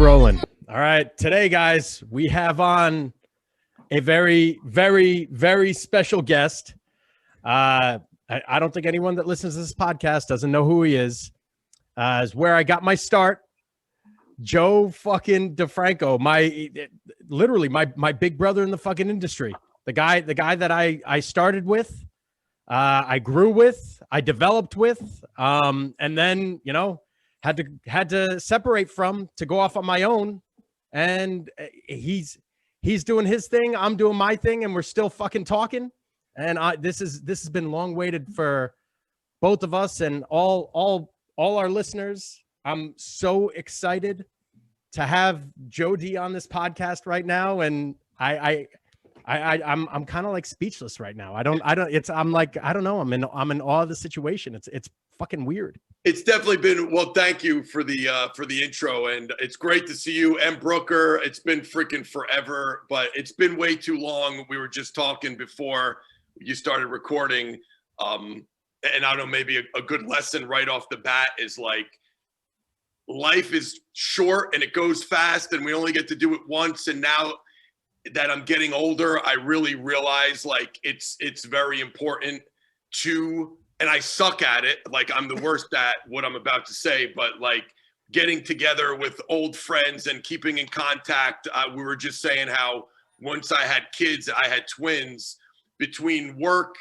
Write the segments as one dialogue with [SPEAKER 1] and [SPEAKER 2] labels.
[SPEAKER 1] rolling. All right. Today, guys, we have on a very, very, very special guest. I don't think anyone that listens to this podcast doesn't know who he is. Is where I got my start. Joe fucking DeFranco, literally my big brother in the fucking industry. The guy that I started with, I grew with, I developed with, and then, you know, had to separate from to go off on my own. And he's doing his thing, I'm doing my thing, and we're still fucking talking. And this has been long waited for both of us and all our listeners. I'm so excited to have Joe D on this podcast right now, and I'm kind of like speechless right now. I'm in awe of the situation. It's fucking weird.
[SPEAKER 2] It's definitely been, well, thank you for the intro, and it's great to see you and Brooker. It's been freaking forever, but it's been way too long. We were just talking before you started recording, and I don't know, maybe a good lesson right off the bat is like, life is short and it goes fast and we only get to do it once. And now that I'm getting older, I really realize like it's very important to, and I suck at it. Like I'm the worst at what I'm about to say, but like getting together with old friends and keeping in contact. We were just saying how once I had kids, I had twins. Between work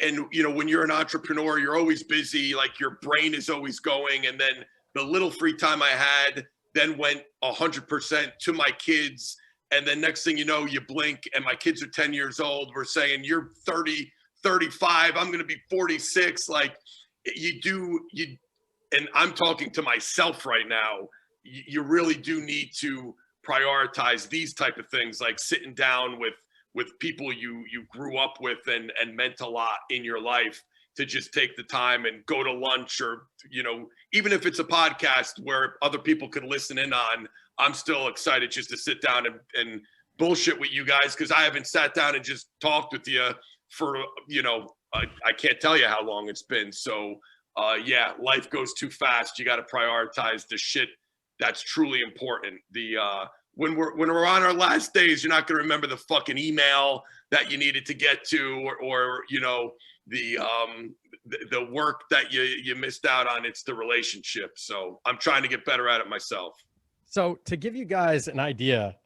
[SPEAKER 2] and, you know, when you're an entrepreneur, you're always busy, like your brain is always going. And then the little free time I had then went 100% to my kids. And then next thing you know, you blink and my kids are 10 years old. We're saying you're 30, 35, I'm going to be 46. Like and I'm talking to myself right now. You really do need to prioritize these type of things, like sitting down with people you grew up with and meant a lot in your life, to just take the time and go to lunch, or, you know, even if it's a podcast where other people could listen in on, I'm still excited just to sit down and bullshit with you guys, because I haven't sat down and just talked with you for, you know, I can't tell you how long it's been. So yeah, life goes too fast. You got to prioritize the shit that's truly important. When we're on our last days, you're not going to remember the fucking email that you needed to get to, or you know, the work that you missed out on. It's the relationship. So I'm trying to get better at it myself.
[SPEAKER 1] So to give you guys an idea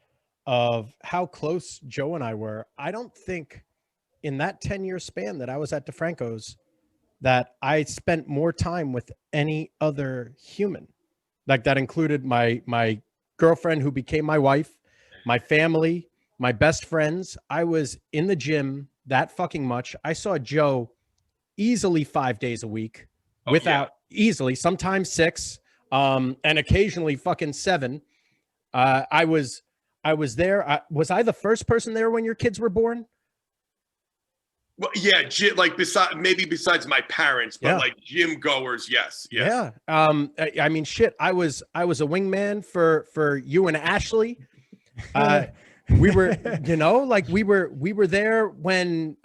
[SPEAKER 1] of how close Joe and I were, I don't think in that 10-year span that I was at DeFrancos that I spent more time with any other human. Like that included my girlfriend who became my wife, my family, my best friends. I was in the gym that fucking much. I saw Joe easily 5 days a week, easily, sometimes 6, and occasionally fucking 7. I was there. Was I the first person there when your kids were born?
[SPEAKER 2] Well, yeah, like besides my parents, but like gym goers, yes.
[SPEAKER 1] Yeah. I mean, shit. I was a wingman for you and Ashley. We were, you know, like we were there when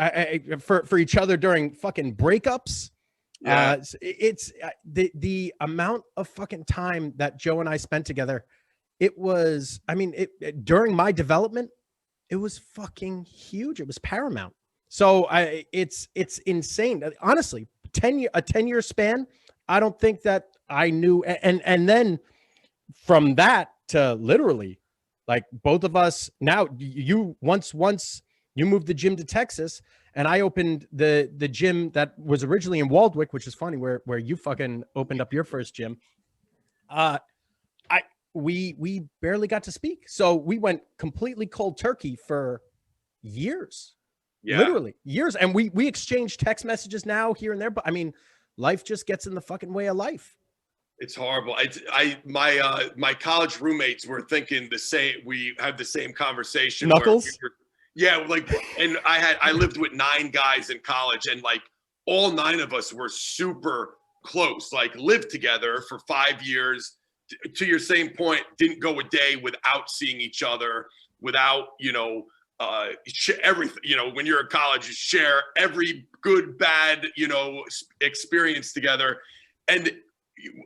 [SPEAKER 1] for each other during fucking breakups.
[SPEAKER 2] Yeah.
[SPEAKER 1] It's the amount of fucking time that Joe and I spent together. It was, I mean, during my development, it was fucking huge. It was paramount. So it's insane. Honestly, a 10-year span. I don't think that I knew. And then from that to literally, like both of us now, you once you moved the gym to Texas, and I opened the gym that was originally in Waldwick, which is funny, where you fucking opened up your first gym. We barely got to speak. So we went completely cold turkey for years. Yeah. Literally years. And we exchange text messages now here and there, but I mean, life just gets in the fucking way of life.
[SPEAKER 2] It's horrible. My college roommates were thinking the same. We had the same conversation.
[SPEAKER 1] Knuckles?
[SPEAKER 2] Yeah. Like, and I lived with 9 guys in college, and like all 9 of us were super close, like lived together for 5 years. To your same point, didn't go a day without seeing each other, without, you know, everything, you know, when you're in college, you share every good, bad, you know, experience together. And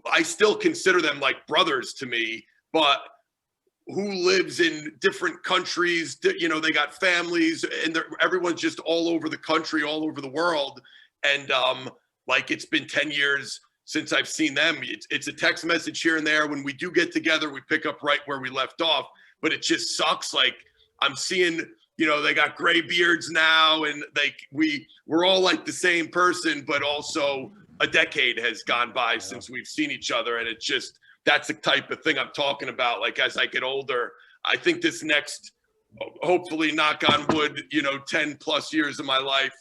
[SPEAKER 2] I still consider them like brothers to me, but who lives in different countries. You know, they got families, and everyone's just all over the country, all over the world. And like, it's been 10 years since I've seen them. It's a text message here and there. When we do get together, we pick up right where we left off. But it just sucks. Like, I'm seeing, you know, they got gray beards now, and we're all like the same person, but also a decade has gone by since we've seen each other. And it's just, that's the type of thing I'm talking about. Like, as I get older, I think this next, hopefully, knock on wood, you know, 10 plus years of my life,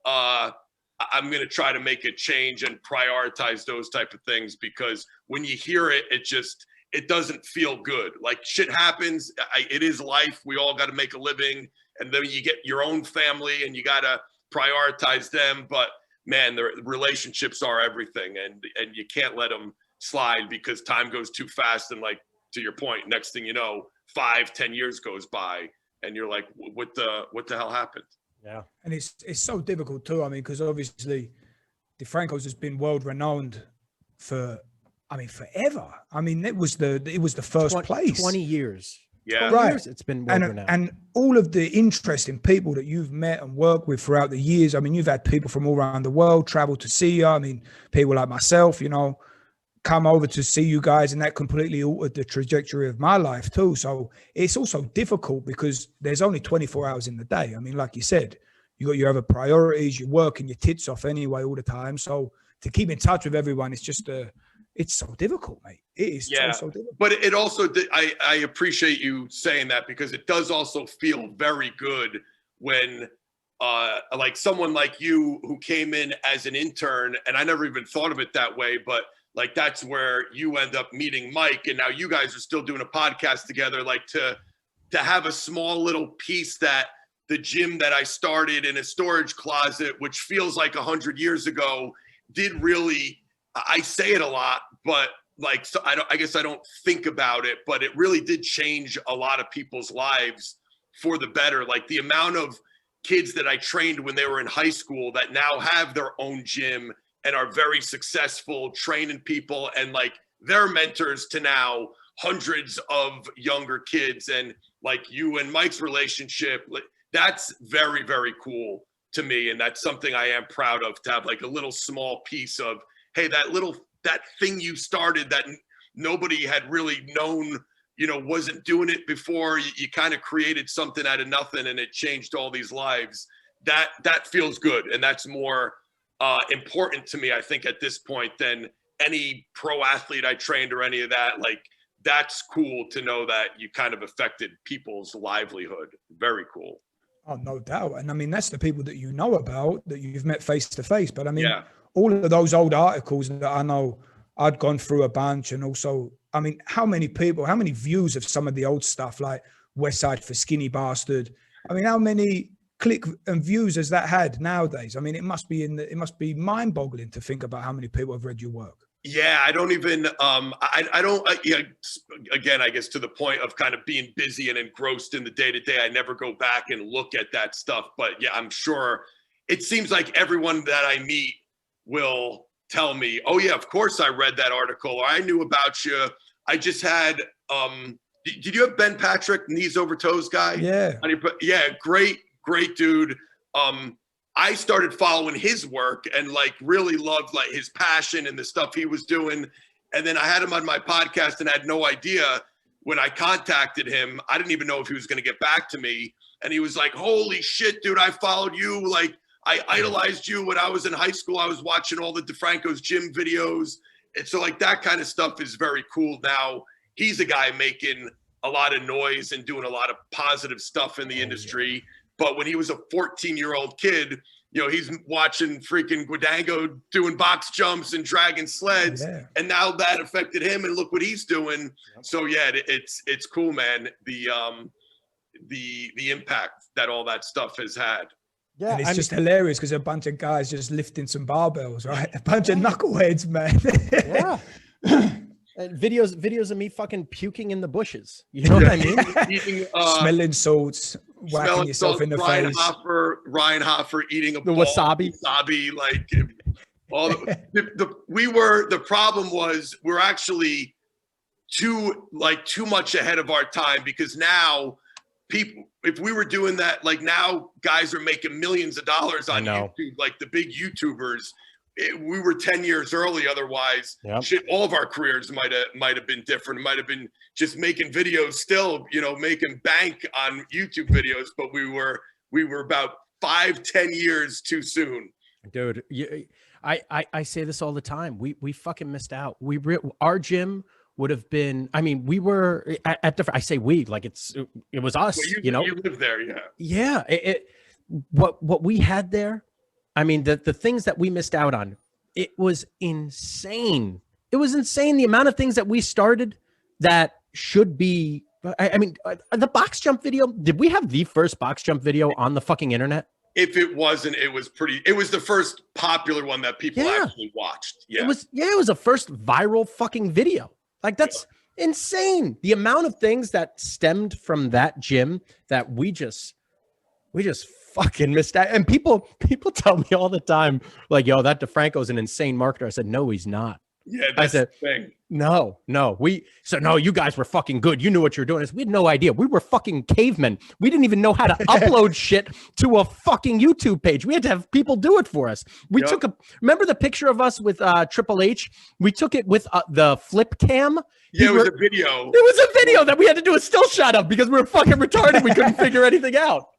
[SPEAKER 2] I'm going to try to make a change and prioritize those type of things, because when you hear it, it doesn't feel good. Like, shit happens. It is life. We all got to make a living. And then you get your own family and you got to prioritize them. But man, the relationships are everything, and you can't let them slide, because time goes too fast. And like, to your point, next thing you know, 5-10 years goes by and you're like, what the hell happened?
[SPEAKER 3] Yeah. And it's so difficult too. I mean, because obviously DeFrancos has been world renowned for, I mean, forever. I mean, it was the first place.
[SPEAKER 1] 20 years.
[SPEAKER 2] Yeah.
[SPEAKER 3] Right.
[SPEAKER 1] Years it's been world renowned.
[SPEAKER 3] And all of the interesting people that you've met and worked with throughout the years. I mean, you've had people from all around the world travel to see you. I mean, people like myself, you know, come over to see you guys, and that completely altered the trajectory of my life too. So it's also difficult because there's only 24 hours in the day. I mean, like you said, you got your other priorities, you're working your tits off anyway all the time. So to keep in touch with everyone, it's just it's so difficult, mate. It is so difficult.
[SPEAKER 2] But it also, I appreciate you saying that, because it does also feel very good when like someone like you who came in as an intern, and I never even thought of it that way, but like, that's where you end up meeting Mike, and now you guys are still doing a podcast together. Like, to have a small little piece that the gym that I started in a storage closet, which feels like 100 years ago, did really, I say it a lot, but like, so I guess I don't think about it, but it really did change a lot of people's lives for the better. Like, the amount of kids that I trained when they were in high school that now have their own gym and are very successful training people, and like, they're mentors to now hundreds of younger kids. And like, you and Mike's relationship, that's very, very cool to me. And that's something I am proud of, to have like a little small piece of, hey, that thing you started that nobody had really known, you know, wasn't doing it before. You kind of created something out of nothing, and it changed all these lives. That feels good. And that's more important to me, I think, at this point, than any pro athlete I trained or any of that. Like, that's cool to know that you kind of affected people's livelihood. Very cool.
[SPEAKER 3] Oh, no doubt. And I mean, that's the people that you know about, that you've met face to face. But I mean, all of those old articles that I know, I'd gone through a bunch. And also, I mean, how many views of some of the old stuff, like West Side for Skinny Bastard? I mean, how many click and views has that had nowadays? I mean, it must be mind-boggling to think about how many people have read your work.
[SPEAKER 2] Yeah, I don't even, again, I guess to the point of kind of being busy and engrossed in the day-to-day, I never go back and look at that stuff. But yeah, I'm sure it seems like everyone that I meet will tell me, oh yeah, of course I read that article, or I knew about you. I just had, did you have Ben Patrick, Knees Over Toes guy?
[SPEAKER 3] Yeah.
[SPEAKER 2] Yeah, great dude. I started following his work and like really loved like his passion and the stuff he was doing. And then I had him on my podcast and had no idea when I contacted him. I didn't even know if he was going to get back to me. And he was like, holy shit, dude, I followed you. Like, I idolized you when I was in high school. I was watching all the DeFrancos Gym videos. And so like that kind of stuff is very cool. Now he's a guy making a lot of noise and doing a lot of positive stuff in the industry. Yeah. But when he was a 14-year-old kid, you know, he's watching freaking Guadango doing box jumps and dragging sleds. Yeah. And now that affected him, and look what he's doing. Yep. So yeah, it's cool, man. The impact that all that stuff has had.
[SPEAKER 3] Yeah, and it's just hilarious because a bunch of guys just lifting some barbells, right? A bunch of knuckleheads, man.
[SPEAKER 1] Yeah. And videos of me fucking puking in the bushes. You know what I mean?
[SPEAKER 2] Eating,
[SPEAKER 3] smelling salts, whacking yourself in the face.
[SPEAKER 2] Ryan Hoffer eating
[SPEAKER 1] the wasabi.
[SPEAKER 2] Wasabi, like all the problem was we're actually too much ahead of our time, because now people, if we were doing that, like now guys are making millions of dollars on YouTube, like the big YouTubers. We were 10 years early. Otherwise, shit, all of our careers might have been different. It might have been just making videos still, you know, making bank on YouTube videos, but we were about 5-10 years too soon.
[SPEAKER 1] Dude, I say this all the time. We fucking missed out. Our gym would have been, I mean, we were at different, I say we, like it was us,
[SPEAKER 2] well,
[SPEAKER 1] you know.
[SPEAKER 2] You live there, yeah.
[SPEAKER 1] Yeah, what we had there, I mean, the things that we missed out on, it was insane. It was insane the amount of things that we started that should be, I mean, the box jump video, did we have the first box jump video on the fucking internet?
[SPEAKER 2] If it wasn't, it was the first popular one that people actually watched. Yeah. It was
[SPEAKER 1] the first viral fucking video. Like that's insane. The amount of things that stemmed from that gym that we just fucking missed out. And people tell me all the time, like, yo, that DeFranco is an insane marketer. I said, no, he's not.
[SPEAKER 2] Yeah, that's the thing.
[SPEAKER 1] No, you guys were fucking good. You knew what you were doing. We had no idea. We were fucking cavemen. We didn't even know how to upload shit to a fucking YouTube page. We had to have people do it for us. We took remember the picture of us with Triple H? We took it with the flip cam.
[SPEAKER 2] Yeah, it was a video.
[SPEAKER 1] It was a video that we had to do a still shot of because we were fucking retarded. We couldn't figure anything out.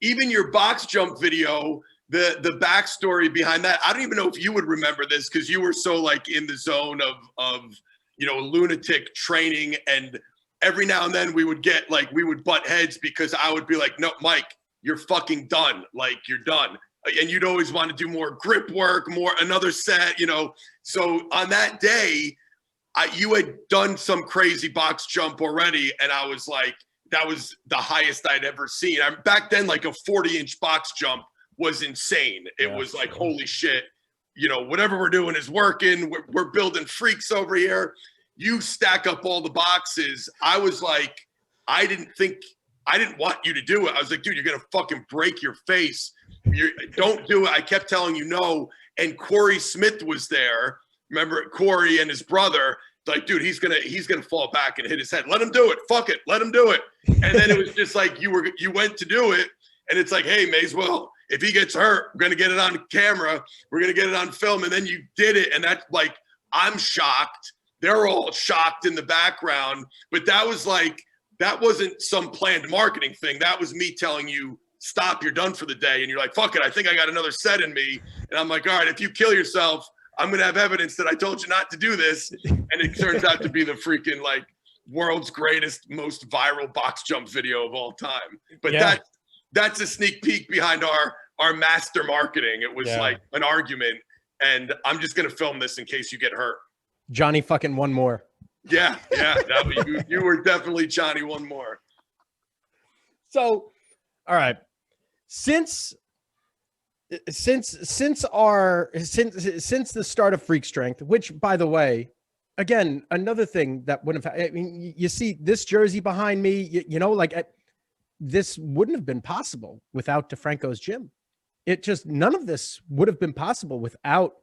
[SPEAKER 2] Even your box jump video, the backstory behind that, I don't even know if you would remember this because you were so like in the zone of you know, lunatic training, and every now and then we would butt heads because I would be like, no, Mike, you're fucking done. Like, you're done. And you'd always want to do more grip work, another set, you know. So on that day, you had done some crazy box jump already, and I was like, that was the highest I'd ever seen. Back then, like a 40-inch box jump was insane. It was like, holy shit, you know, whatever we're doing is working. We're building freaks over here. You stack up all the boxes. I was like, I didn't want you to do it. I was like, dude, you're going to fucking break your face. Don't do it. I kept telling you no. And Corey Smith was there. Remember Corey and his brother, like, dude, he's gonna fall back and hit his head. Let him do it. Fuck it. Let him do it. And then it was just like, you went to do it. And it's like, hey, Mayswell, if he gets hurt, we're going to get it on camera. We're going to get it on film. And then you did it. And that's like, I'm shocked. They're all shocked in the background. But that wasn't some planned marketing thing. That was me telling you, stop, you're done for the day. And you're like, fuck it, I think I got another set in me. And I'm like, all right, if you kill yourself, I'm going to have evidence that I told you not to do this. And it turns out to be the freaking like world's greatest, most viral box jump video of all time. But that's a sneak peek behind our master marketing. It was like an argument, and I'm just going to film this in case you get hurt.
[SPEAKER 1] Johnny fucking one more.
[SPEAKER 2] Yeah. You were definitely Johnny one more.
[SPEAKER 1] So, all right. Since the start of FreakStrength, which, by the way, again, another thing that wouldn't have, I mean, you see this jersey behind me, you know, like this wouldn't have been possible without DeFrancos Gym. It just, none of this would have been possible without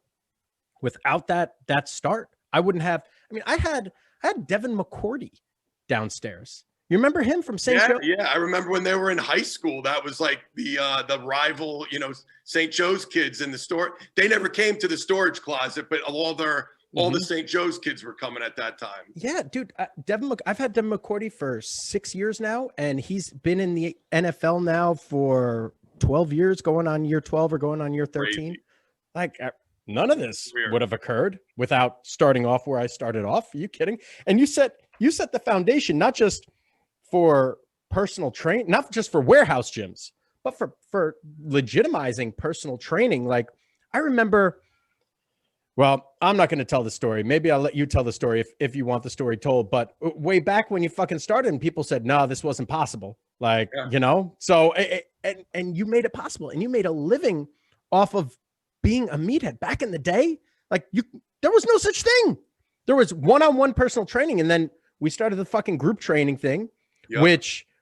[SPEAKER 1] that start. I wouldn't have, I mean, I had Devin McCourty downstairs. You remember him from St. Joe?
[SPEAKER 2] Yeah, I remember when they were in high school. That was like the rival, you know, St. Joe's kids in the store. They never came to the storage closet, but all the St. Joe's kids were coming at that time.
[SPEAKER 1] Yeah, dude. I've had Devin McCourty for 6 years now, and he's been in the NFL now for 12 years, going on year 12 or going on year 13.
[SPEAKER 2] Crazy.
[SPEAKER 1] Like, none of this would have occurred without starting off where I started off. Are you kidding? And you set the foundation, not just for personal training, not just for warehouse gyms, but for legitimizing personal training. Like, I remember, well, I'm not going to tell the story. Maybe I'll let you tell the story if you want the story told. But way back when you fucking started and people said, no, this wasn't possible. Like, you know, so, and you made it possible, and you made a living off of being a meathead back in the day. Like, there was no such thing. There was one-on-one personal training. And then we started the fucking group training thing. Yep.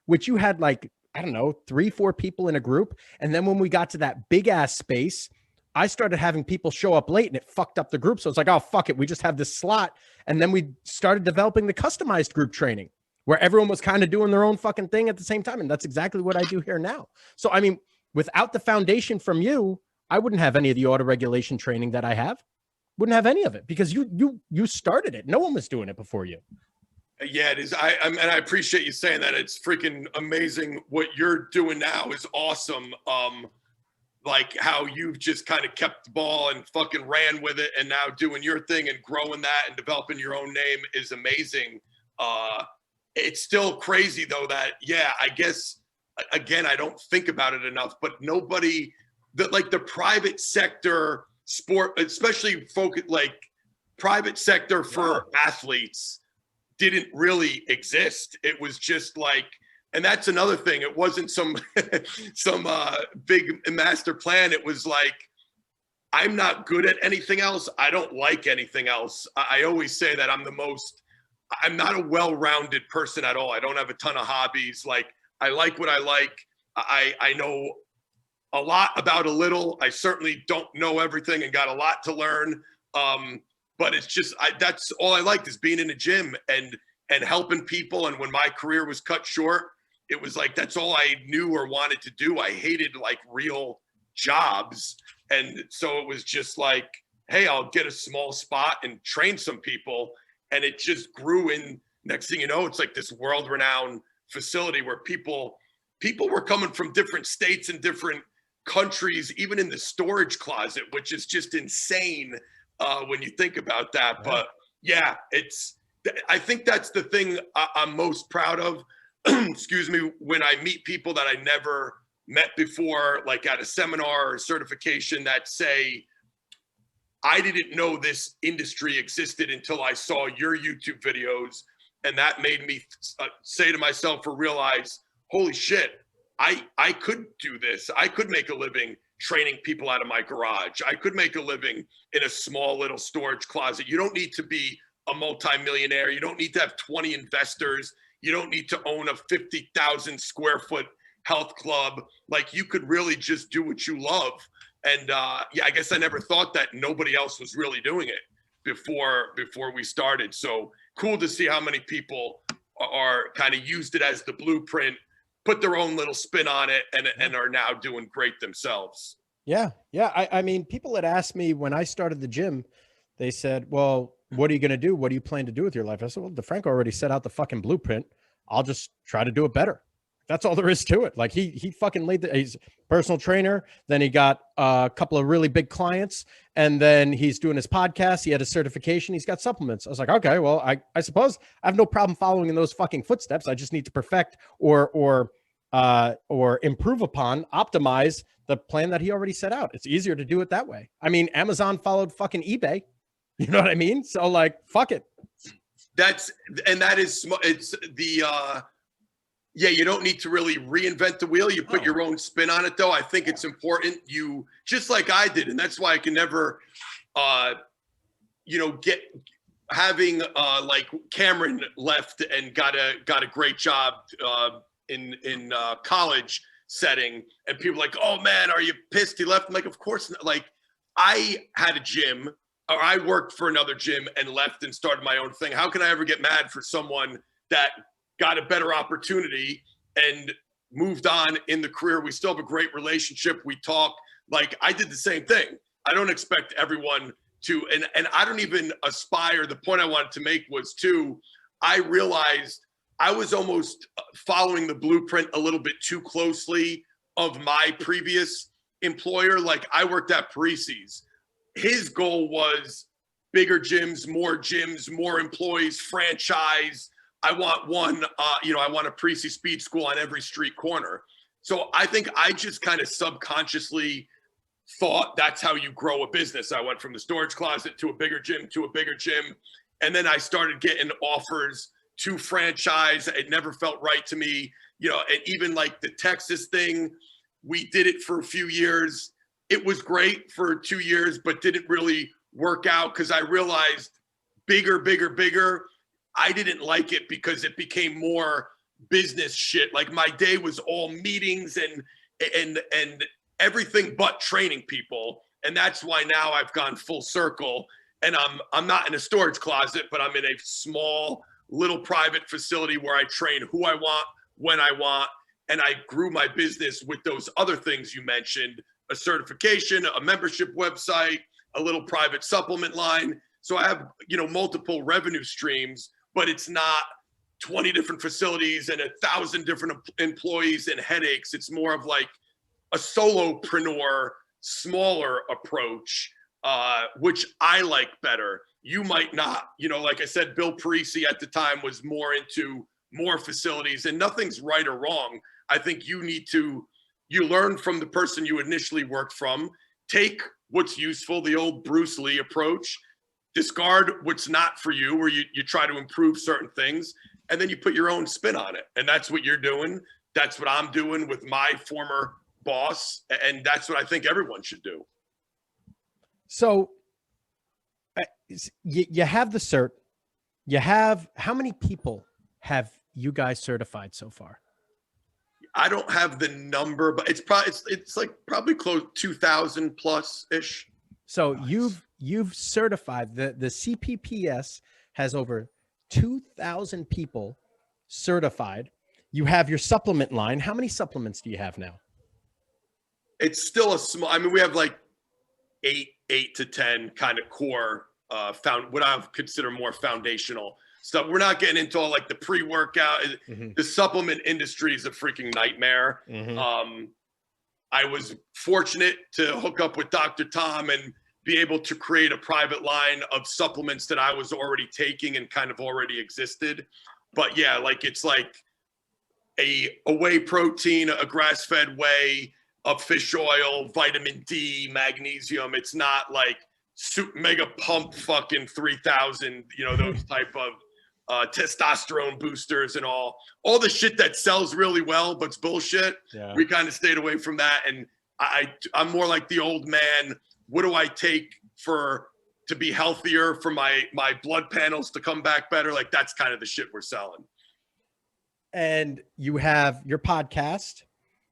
[SPEAKER 1] Which you had, like, I don't know, 3-4 people in a group. And then when we got to that big ass space, I started having people show up late and it fucked up the group. So it's like, oh, fuck it. We just have this slot. And then we started developing the customized group training where everyone was kind of doing their own fucking thing at the same time. And that's exactly what I do here now. So, I mean, without the foundation from you, I wouldn't have any of the auto regulation training that I have. Wouldn't have any of it because you started it. No one was doing it before you.
[SPEAKER 2] Yeah, it is. And I appreciate you saying that. It's freaking amazing. What you're doing now is awesome. Like how you've just kind of kept the ball and fucking ran with it, and now doing your thing and growing that and developing your own name is amazing. It's still crazy though that, yeah, I guess, again, I don't think about it enough, but nobody that like the private sector sport, especially like private sector for athletes didn't really exist. It was just like, and that's another thing. It wasn't some big master plan. It was like, I'm not good at anything else. I don't like anything else. I always say that I'm not a well-rounded person at all. I don't have a ton of hobbies. Like I like what I like. I know a lot about a little. I certainly don't know everything and got a lot to learn. But it's just, that's all I liked is being in a gym and helping people. And when my career was cut short, it was like, that's all I knew or wanted to do. I hated like real jobs. And so it was just like, hey, I'll get a small spot and train some people. And it just grew in, next thing you know, it's like this world-renowned facility where people were coming from different states and different countries, even in the storage closet, which is just insane when you think about that. But yeah, I think that's the thing I'm most proud of. Excuse me, when I meet people that I never met before, like at a seminar or certification, that say, I didn't know this industry existed until I saw your YouTube videos. And that made me say to myself or realize, holy shit, I could do this. I could make a living training people out of my garage. I could make a living in a small little storage closet. You don't need to be a multimillionaire. You don't need to have 20 investors. You don't need to own a 50,000 square foot health club. Like you could really just do what you love. And yeah, I guess I never thought that nobody else was really doing it before we started. So cool to see how many people are kind of used it as the blueprint, put their own little spin on it, and are now doing great themselves.
[SPEAKER 1] Yeah. I mean, people had asked me when I started the gym, they said, well, what are you going to do? What do you plan to do with your life? I said, well, DeFranco already set out the fucking blueprint. I'll just try to do it better. That's all there is to it. Like he fucking he's a personal trainer. Then he got a couple of really big clients, and then he's doing his podcast. He had a certification. He's got supplements. I was like, okay, well, I suppose I have no problem following in those fucking footsteps. I just need to perfect or improve upon, optimize the plan that he already set out. It's easier to do it that way. I mean, Amazon followed fucking eBay. You know what I mean? So like, fuck it.
[SPEAKER 2] It's the, yeah, you don't need to really reinvent the wheel. You put your own spin on it though. I think it's important. You, just like I did. And that's why I can never, having like Cameron left and got a great job in college setting, and people are like, oh man, are you pissed he left? I'm like, of course not. Like I had a gym, or I worked for another gym and left and started my own thing. How can I ever get mad for someone that got a better opportunity and moved on in the career? We still have a great relationship. We talk. Like I did the same thing. I don't expect everyone to, and I don't even aspire. The point I wanted to make was I realized I was almost following the blueprint a little bit too closely of my previous employer. Like I worked at Parisi's. His goal was bigger gyms, more employees, franchise. I want one, I want a Parisi speed school on every street corner. So I think I just kind of subconsciously thought that's how you grow a business. I went from the storage closet to a bigger gym, and then I started getting offers to franchise. It never felt right to me, and even like the Texas thing, we did it for a few years. It was great for 2 years, but didn't really work out because I realized bigger. I didn't like it because it became more business shit. Like my day was all meetings and everything but training people. And that's why now I've gone full circle, and I'm not in a storage closet, but I'm in a small little private facility where I train who I want, when I want. And I grew my business with those other things you mentioned, a certification, a membership website, a little private supplement line. So I have, multiple revenue streams, but it's not 20 different facilities and 1,000 different employees and headaches. It's more of like a solopreneur, smaller approach, which I like better. You might not, like I said, Bill Parisi at the time was more into more facilities, and nothing's right or wrong. I think you learn from the person you initially worked from, take what's useful, the old Bruce Lee approach, discard what's not for you, where you try to improve certain things, and then you put your own spin on it. And that's what you're doing. That's what I'm doing with my former boss. And that's what I think everyone should do.
[SPEAKER 1] So you have the cert. How many people have you guys certified so far?
[SPEAKER 2] I don't have the number, but it's probably close 2,000 plus ish.
[SPEAKER 1] So you've certified the CPPS has over 2,000 people certified. You have your supplement line. How many supplements do you have now?
[SPEAKER 2] It's still a small. I mean, we have like eight to 10 kind of core what I would consider more foundational stuff. We're not getting into all like the pre-workout. Mm-hmm. The supplement industry is a freaking nightmare. Mm-hmm. I was fortunate to hook up with Dr. Tom and be able to create a private line of supplements that I was already taking and kind of already existed. But yeah, like it's like a whey protein, a grass-fed whey, a fish oil, vitamin D, magnesium. It's not like mega pump fucking 3,000, those type of testosterone boosters and all the shit that sells really well, but it's bullshit. Yeah. We kind of stayed away from that. And I'm more like the old man. What do I take to be healthier, for my blood panels to come back better? Like that's kind of the shit we're selling.
[SPEAKER 1] And you have your podcast,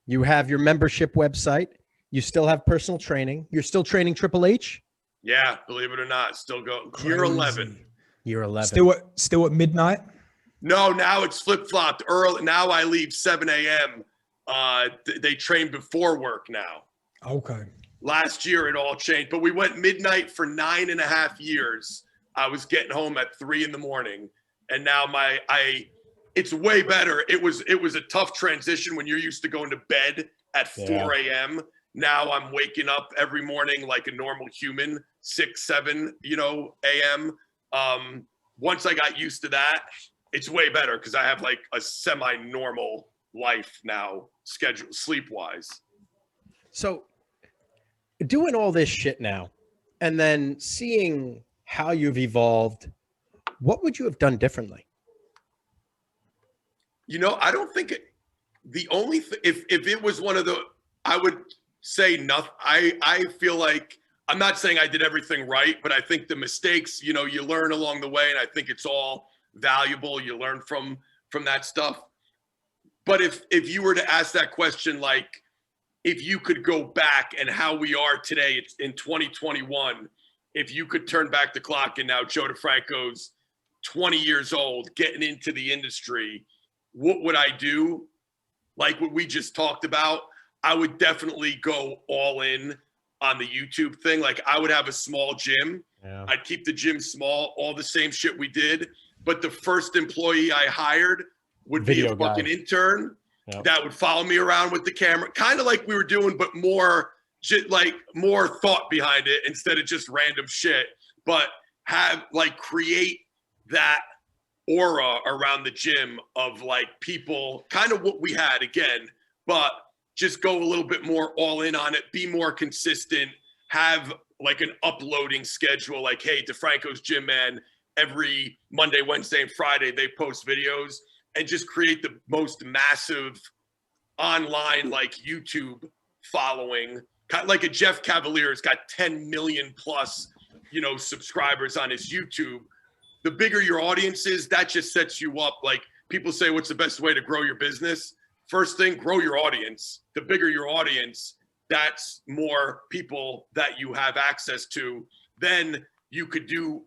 [SPEAKER 1] you have your membership website, you still have personal training. You're still training Triple H?
[SPEAKER 2] Yeah, believe it or not, still go. Year 11.
[SPEAKER 1] Year 11.
[SPEAKER 3] Still at midnight?
[SPEAKER 2] No, now it's flip-flopped early. Now I leave 7 a.m. They train before work now.
[SPEAKER 3] Okay.
[SPEAKER 2] Last year it all changed, but we went midnight for 9.5 years. I was getting home at 3 a.m, and now it's way better. It was a tough transition when you're used to going to bed at 4 a.m. Now I'm waking up every morning like a normal human, 6, 7, a.m. Once I got used to that, it's way better because I have like a semi-normal life now, schedule sleep-wise.
[SPEAKER 1] So doing all this shit now and then seeing how you've evolved, what would you have done differently?
[SPEAKER 2] I don't think the only if it was one of I would say nothing. I feel like, I'm not saying I did everything right, but I think the mistakes, you learn along the way, and I think it's all valuable. You learn from that stuff. But if you were to ask that question, like if you could go back and how we are today in 2021, if you could turn back the clock and now Joe DeFranco's 20 years old, getting into the industry, what would I do? Like what we just talked about, I would definitely go all in on the YouTube thing. Like I would have a small gym. Yeah. I'd keep the gym small, all the same shit we did. But the first employee I hired would be a fucking intern that would follow me around with the camera, kind of like we were doing, but more thought behind it instead of just random shit. But create that aura around the gym of like people, kind of what we had again, but just go a little bit more all in on it, be more consistent, have like an uploading schedule, like, hey, DeFrancos Gym, man, every Monday, Wednesday, and Friday, they post videos, and just create the most massive online, like YouTube following. Kind of like a Jeff Cavalier's got 10 million plus, subscribers on his YouTube. The bigger your audience is, that just sets you up. Like people say, what's the best way to grow your business? First thing, grow your audience. The bigger your audience, that's more people that you have access to. Then you could do,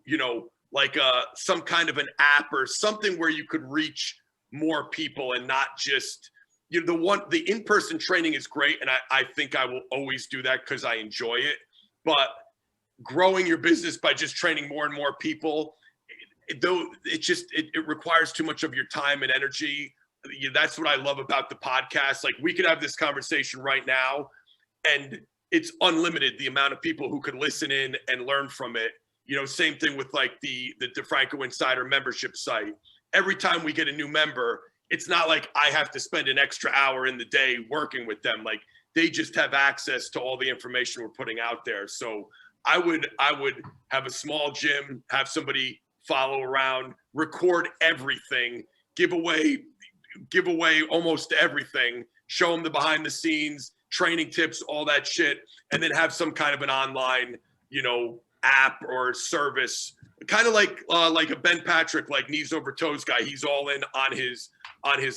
[SPEAKER 2] like some kind of an app or something where you could reach more people and not just, the in-person training is great. And I think I will always do that because I enjoy it. But growing your business by just training more and more people, though it requires too much of your time and energy. That's what I love about the podcast. Like, we could have this conversation right now and it's unlimited, the amount of people who could listen in and learn from it. Same thing with like the DeFranco Insider membership site. Every time we get a new member, it's not like I have to spend an extra hour in the day working with them. Like, they just have access to all the information we're putting out there. So I would have a small gym, have somebody follow around, record everything, give away almost everything, show them the behind the scenes, training tips, all that shit, and then have some kind of an online, app or service, kind of like a Ben Patrick, like knees over toes guy. He's all in on his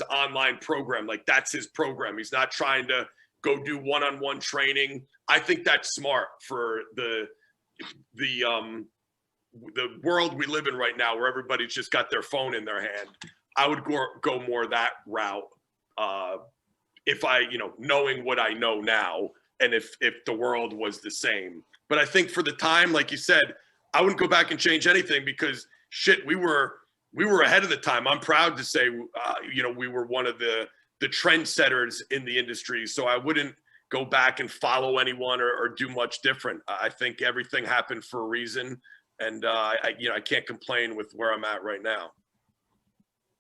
[SPEAKER 2] online program. Like, that's his program. He's not trying to go do one-on-one training. I think that's smart for the world we live in right now, where everybody's just got their phone in their hand. I would go more that route if I, knowing what I know now, and if the world was the same. But I think for the time, like you said, I wouldn't go back and change anything because shit, we were ahead of the time. I'm proud to say, we were one of the trendsetters in the industry. So I wouldn't go back and follow anyone or do much different. I think everything happened for a reason. And I can't complain with where I'm at right now.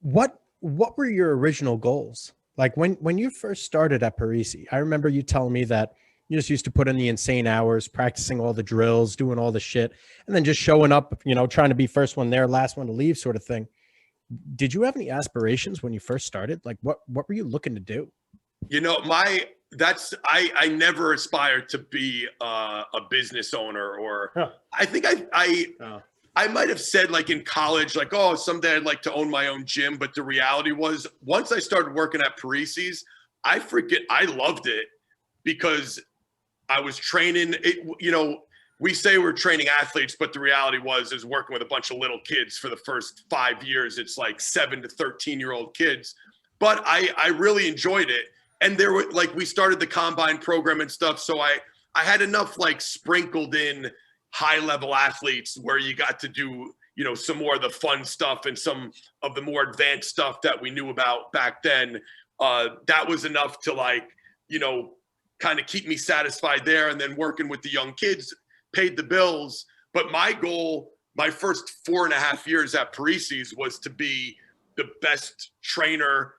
[SPEAKER 1] What were your original goals? Like when you first started at Parisi, I remember you telling me that you just used to put in the insane hours, practicing all the drills, doing all the shit, and then just showing up, trying to be first one there, last one to leave sort of thing. Did you have any aspirations when you first started? Like what were you looking to do? I never aspired to be a business owner or I think I might have said like in college, like, oh, someday I'd like to own my own gym. But the reality was once I started working at Parisi's, I loved it because I was training it. We say we're training athletes, but the reality is working with a bunch of little kids for the first 5 years. It's like 7 to 13-year-old kids, but I really enjoyed it. And there were like, we started the combine program and stuff. So I had enough like sprinkled in high level athletes where you got to do, some more of the fun stuff and some of the more advanced stuff that we knew about back then. That was enough to like, kind of keep me satisfied there. And then working with the young kids paid the bills. But my goal, my first 4.5 years at Parisi's was to be the best trainer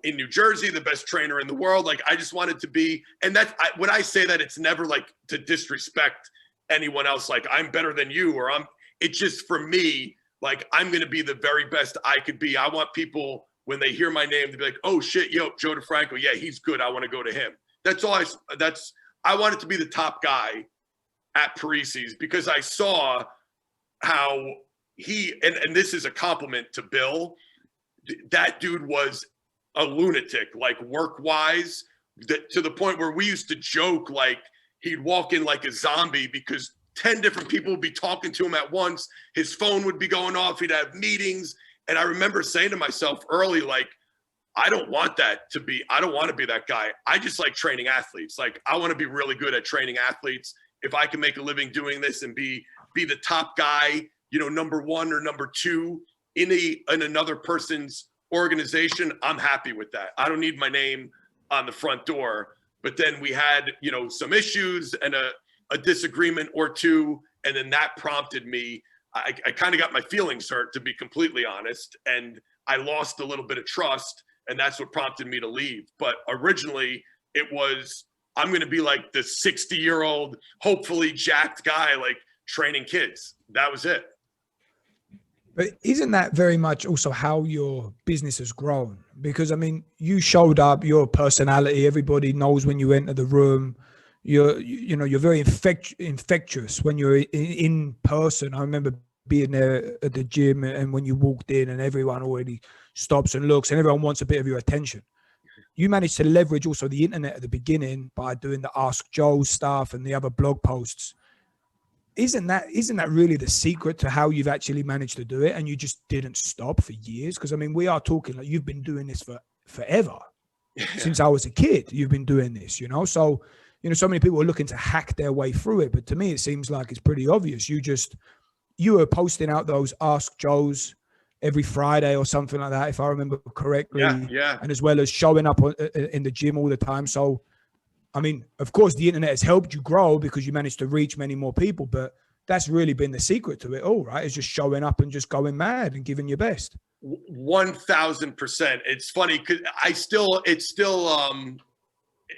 [SPEAKER 1] in New Jersey, the best trainer in the world. Like, I just wanted to be, and when I say that, it's never like to disrespect anyone else. Like, I'm better than you, or it's just for me, like, I'm going to be the very best I could be. I want people, when they hear my name, to be like, oh shit, Joe DeFranco. Yeah, he's good. I want to go to him. I wanted to be the top guy at Parisi's because I saw how and this is a compliment to Bill, that dude was a lunatic, like work-wise, to the point where we used to joke, like he'd walk in like a zombie because 10 different people would be talking to him at once. His phone would be going off. He'd have meetings. And I remember saying to myself early, like, I don't want to be that guy. I just like training athletes. Like, I want to be really good at training athletes. If I can make a living doing this and be the top guy, number one or number two in another person's organization, I'm happy with that. I don't need my name on the front door. But then we had, some issues and a disagreement or two. And then that prompted me. I kind of got my feelings hurt, to be completely honest. And I lost a little bit of trust. And that's what prompted me to leave. But originally it was, I'm going to be like the 60-year-old, hopefully jacked guy, like training kids. That was it.
[SPEAKER 3] But isn't that very much also how your business has grown? Because, I mean, you showed up, your personality, everybody knows when you enter the room. You're very infectious when you're in person. I remember being there at the gym and when you walked in and everyone already stops and looks and everyone wants a bit of your attention. you managed to leverage also the internet at the beginning by doing the Ask Joe stuff and the other blog posts. Isn't that really the secret to how you've actually managed to do it? And you just didn't stop for years? Because I mean, we are talking like you've been doing this for forever. Since I was a kid, you've been doing this, you know? So, you know, so many people are looking to hack their way through it. But to me, it seems like it's pretty obvious. You were posting out those Ask Joes every Friday or something like that, if I remember correctly.
[SPEAKER 2] Yeah.
[SPEAKER 3] And as well as showing up in the gym all the time. So, I mean, of course, the internet has helped you grow because you managed to reach many more people, but that's really been the secret to it all, right? It's just showing up and just going mad and giving your best.
[SPEAKER 2] 1000%. It's funny because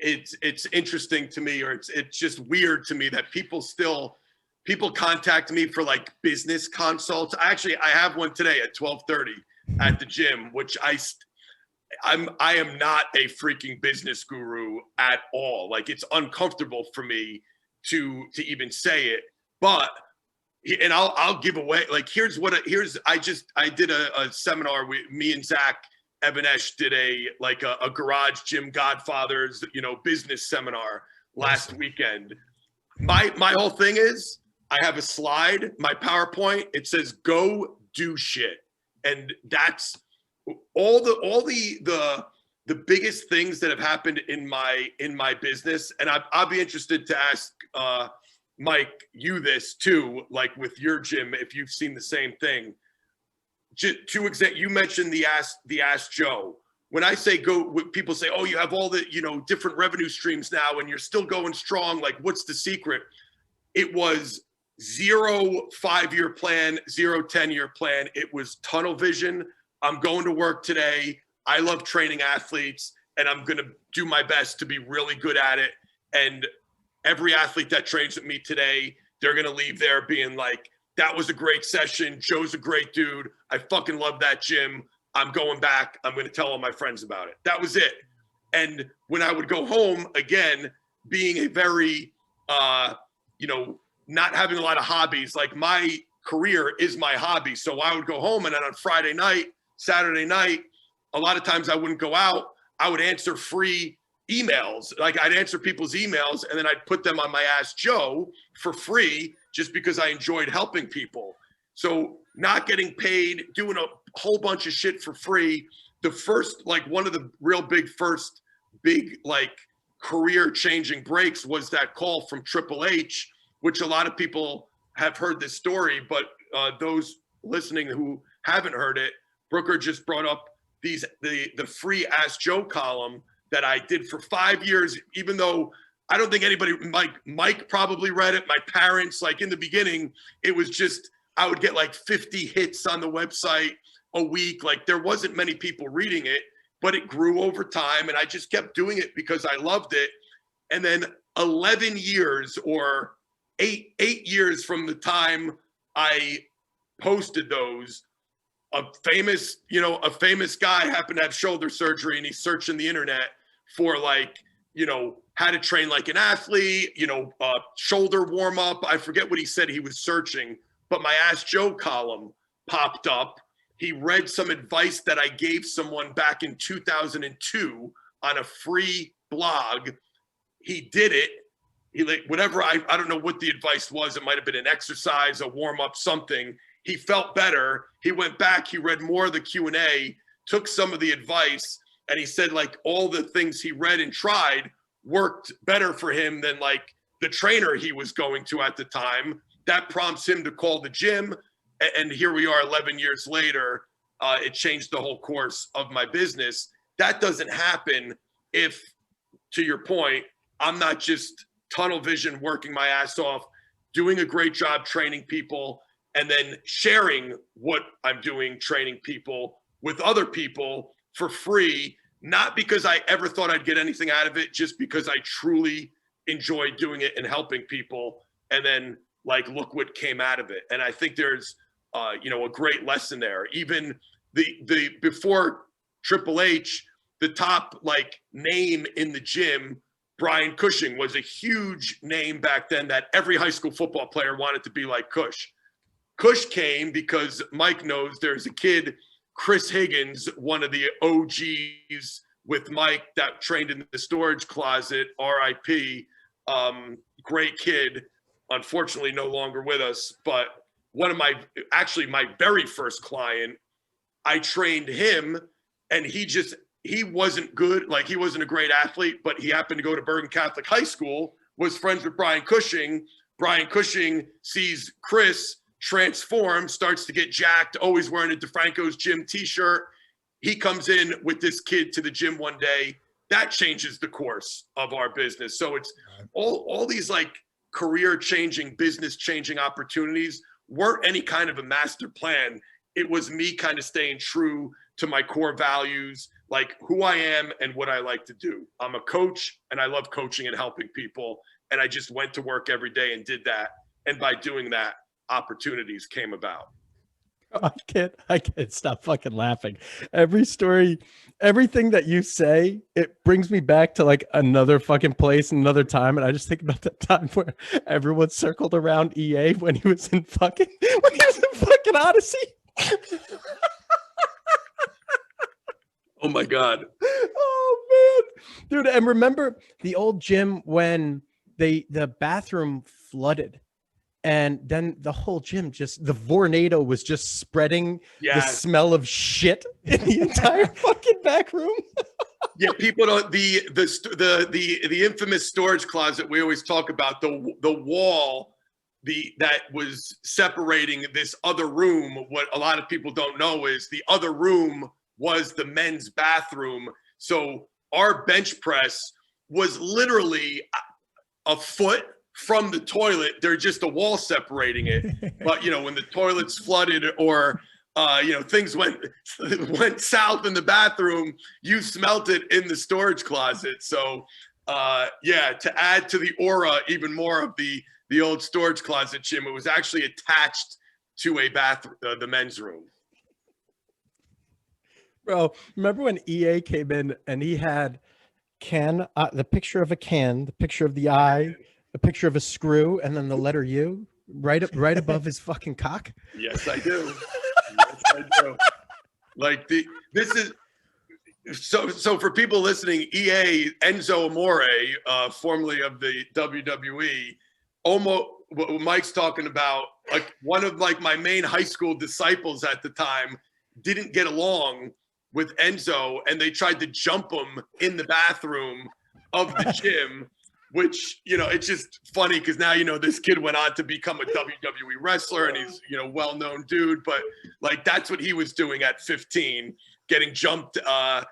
[SPEAKER 2] it's interesting to me, or it's just weird to me that people contact me for like business consults. I have one today at 12:30 at the gym, which I am not a freaking business guru at all. Like, it's uncomfortable for me to even say it, but, and I'll give away, like, I did a seminar with me and Zach Evanesh did a garage gym godfathers, you know, business seminar last weekend. My whole thing is I have a slide, my PowerPoint, it says, go do shit. And that's, all the biggest things that have happened in my business, and I'll be interested to ask Mike you this too, like with your gym, if you've seen the same thing. You mentioned the Ask Joe. When I say go, people say, oh, you have all the, you know, different revenue streams now, and you're still going strong. Like, what's the secret? It was 0 5-year plan, 0 10-year plan. It was tunnel vision. I'm going to work today. I love training athletes, and I'm going to do my best to be really good at it. And every athlete that trains with me today, they're going to leave there being like, that was a great session. Joe's a great dude. I fucking love that gym. I'm going back. I'm going to tell all my friends about it. That was it. And when I would go home, again, being a very, you know, not having a lot of hobbies, like my career is my hobby. So I would go home, and then on Friday night, Saturday night, a lot of times I wouldn't go out. I would answer free emails. Like, I'd answer people's emails, and then I'd put them on my Ask Joe for free just because I enjoyed helping people. So not getting paid, doing a whole bunch of shit for free. The first, like, one of the real first big, like, career changing breaks was that call from Triple H, which a lot of people have heard this story, but those listening who haven't heard it, Brooker just brought up the free Ask Joe column that I did for 5 years, even though I don't think anybody, Mike probably read it. My parents, like, in the beginning, it was just, I would get like 50 hits on the website a week. Like, there wasn't many people reading it, but it grew over time, and I just kept doing it because I loved it. And then 11 years or eight years from the time I posted those, a famous guy happened to have shoulder surgery, and he's searching the internet for, like, you know, how to train like an athlete, you know, shoulder warm up. I forget what he said he was searching, but my Ask Joe column popped up. He read some advice that I gave someone back in 2002 on a free blog. He did it. He, like, whatever, I don't know what the advice was. It might've been an exercise, a warm up, something. He felt better. He went back, he read more of the Q&A, took some of the advice, and he said, like, all the things he read and tried worked better for him than, like, the trainer he was going to at the time. That prompts him to call the gym. And here we are 11 years later. It changed the whole course of my business. That doesn't happen if, to your point, I'm not just tunnel vision, working my ass off, doing a great job training people, and then sharing what I'm doing training people with other people for free, not because I ever thought I'd get anything out of it, just because I truly enjoyed doing it and helping people. And then, like, look what came out of it. And I think there's, you know, a great lesson there. Even the before Triple H, the top, like, name in the gym, Brian Cushing, was a huge name back then that every high school football player wanted to be like Cush. Cush came because Mike knows there's a kid, Chris Higgins, one of the OGs, with Mike that trained in the storage closet, RIP, great kid, unfortunately no longer with us, but my very first client, I trained him, and he wasn't good. Like, he wasn't a great athlete, but he happened to go to Bergen Catholic High School, was friends with Brian Cushing. Brian Cushing sees Chris transform, starts to get jacked, always wearing a DeFrancos Gym t-shirt. He comes in with this kid to the gym one day. That changes the course of our business. So it's all these like career-changing, business-changing opportunities weren't any kind of a master plan. It was me kind of staying true to my core values, like who I am and what I like to do. I'm a coach, and I love coaching and helping people. And I just went to work every day and did that. And by doing that, opportunities came about.
[SPEAKER 1] I can't stop fucking laughing. Every story, everything that you say, it brings me back to like another fucking place, another time. And I just think about that time where everyone circled around EA when he was in fucking Odyssey.
[SPEAKER 2] Oh my God.
[SPEAKER 1] Oh man. Dude, and remember the old gym when the bathroom flooded? And then the whole gym the Vornado was just spreading the smell of shit in the entire fucking back room.
[SPEAKER 2] Yeah, people don't, the infamous storage closet we always talk about, the wall that was separating this other room. What a lot of people don't know is the other room was the men's bathroom. So our bench press was literally a foot from the toilet. There's just a wall separating it. But when the toilet's flooded or things went south in the bathroom, you smelt it in the storage closet. So to add to the aura even more of the old storage closet gym, it was actually attached to a bathroom, the men's room.
[SPEAKER 1] Bro, remember when EA came in and he had the picture of a can, the picture of the eye, a picture of a screw, and then the letter U right above his fucking cock?
[SPEAKER 2] Yes, I do. Yes, I do. Like this is so for people listening, EA Enzo Amore, formerly of the WWE, almost what Mike's talking about, like one of like my main high school disciples at the time didn't get along with Enzo, and they tried to jump him in the bathroom of the gym. Which, it's just funny because now, this kid went on to become a WWE wrestler, and he's, well-known dude. But like, that's what he was doing at 15, getting jumped at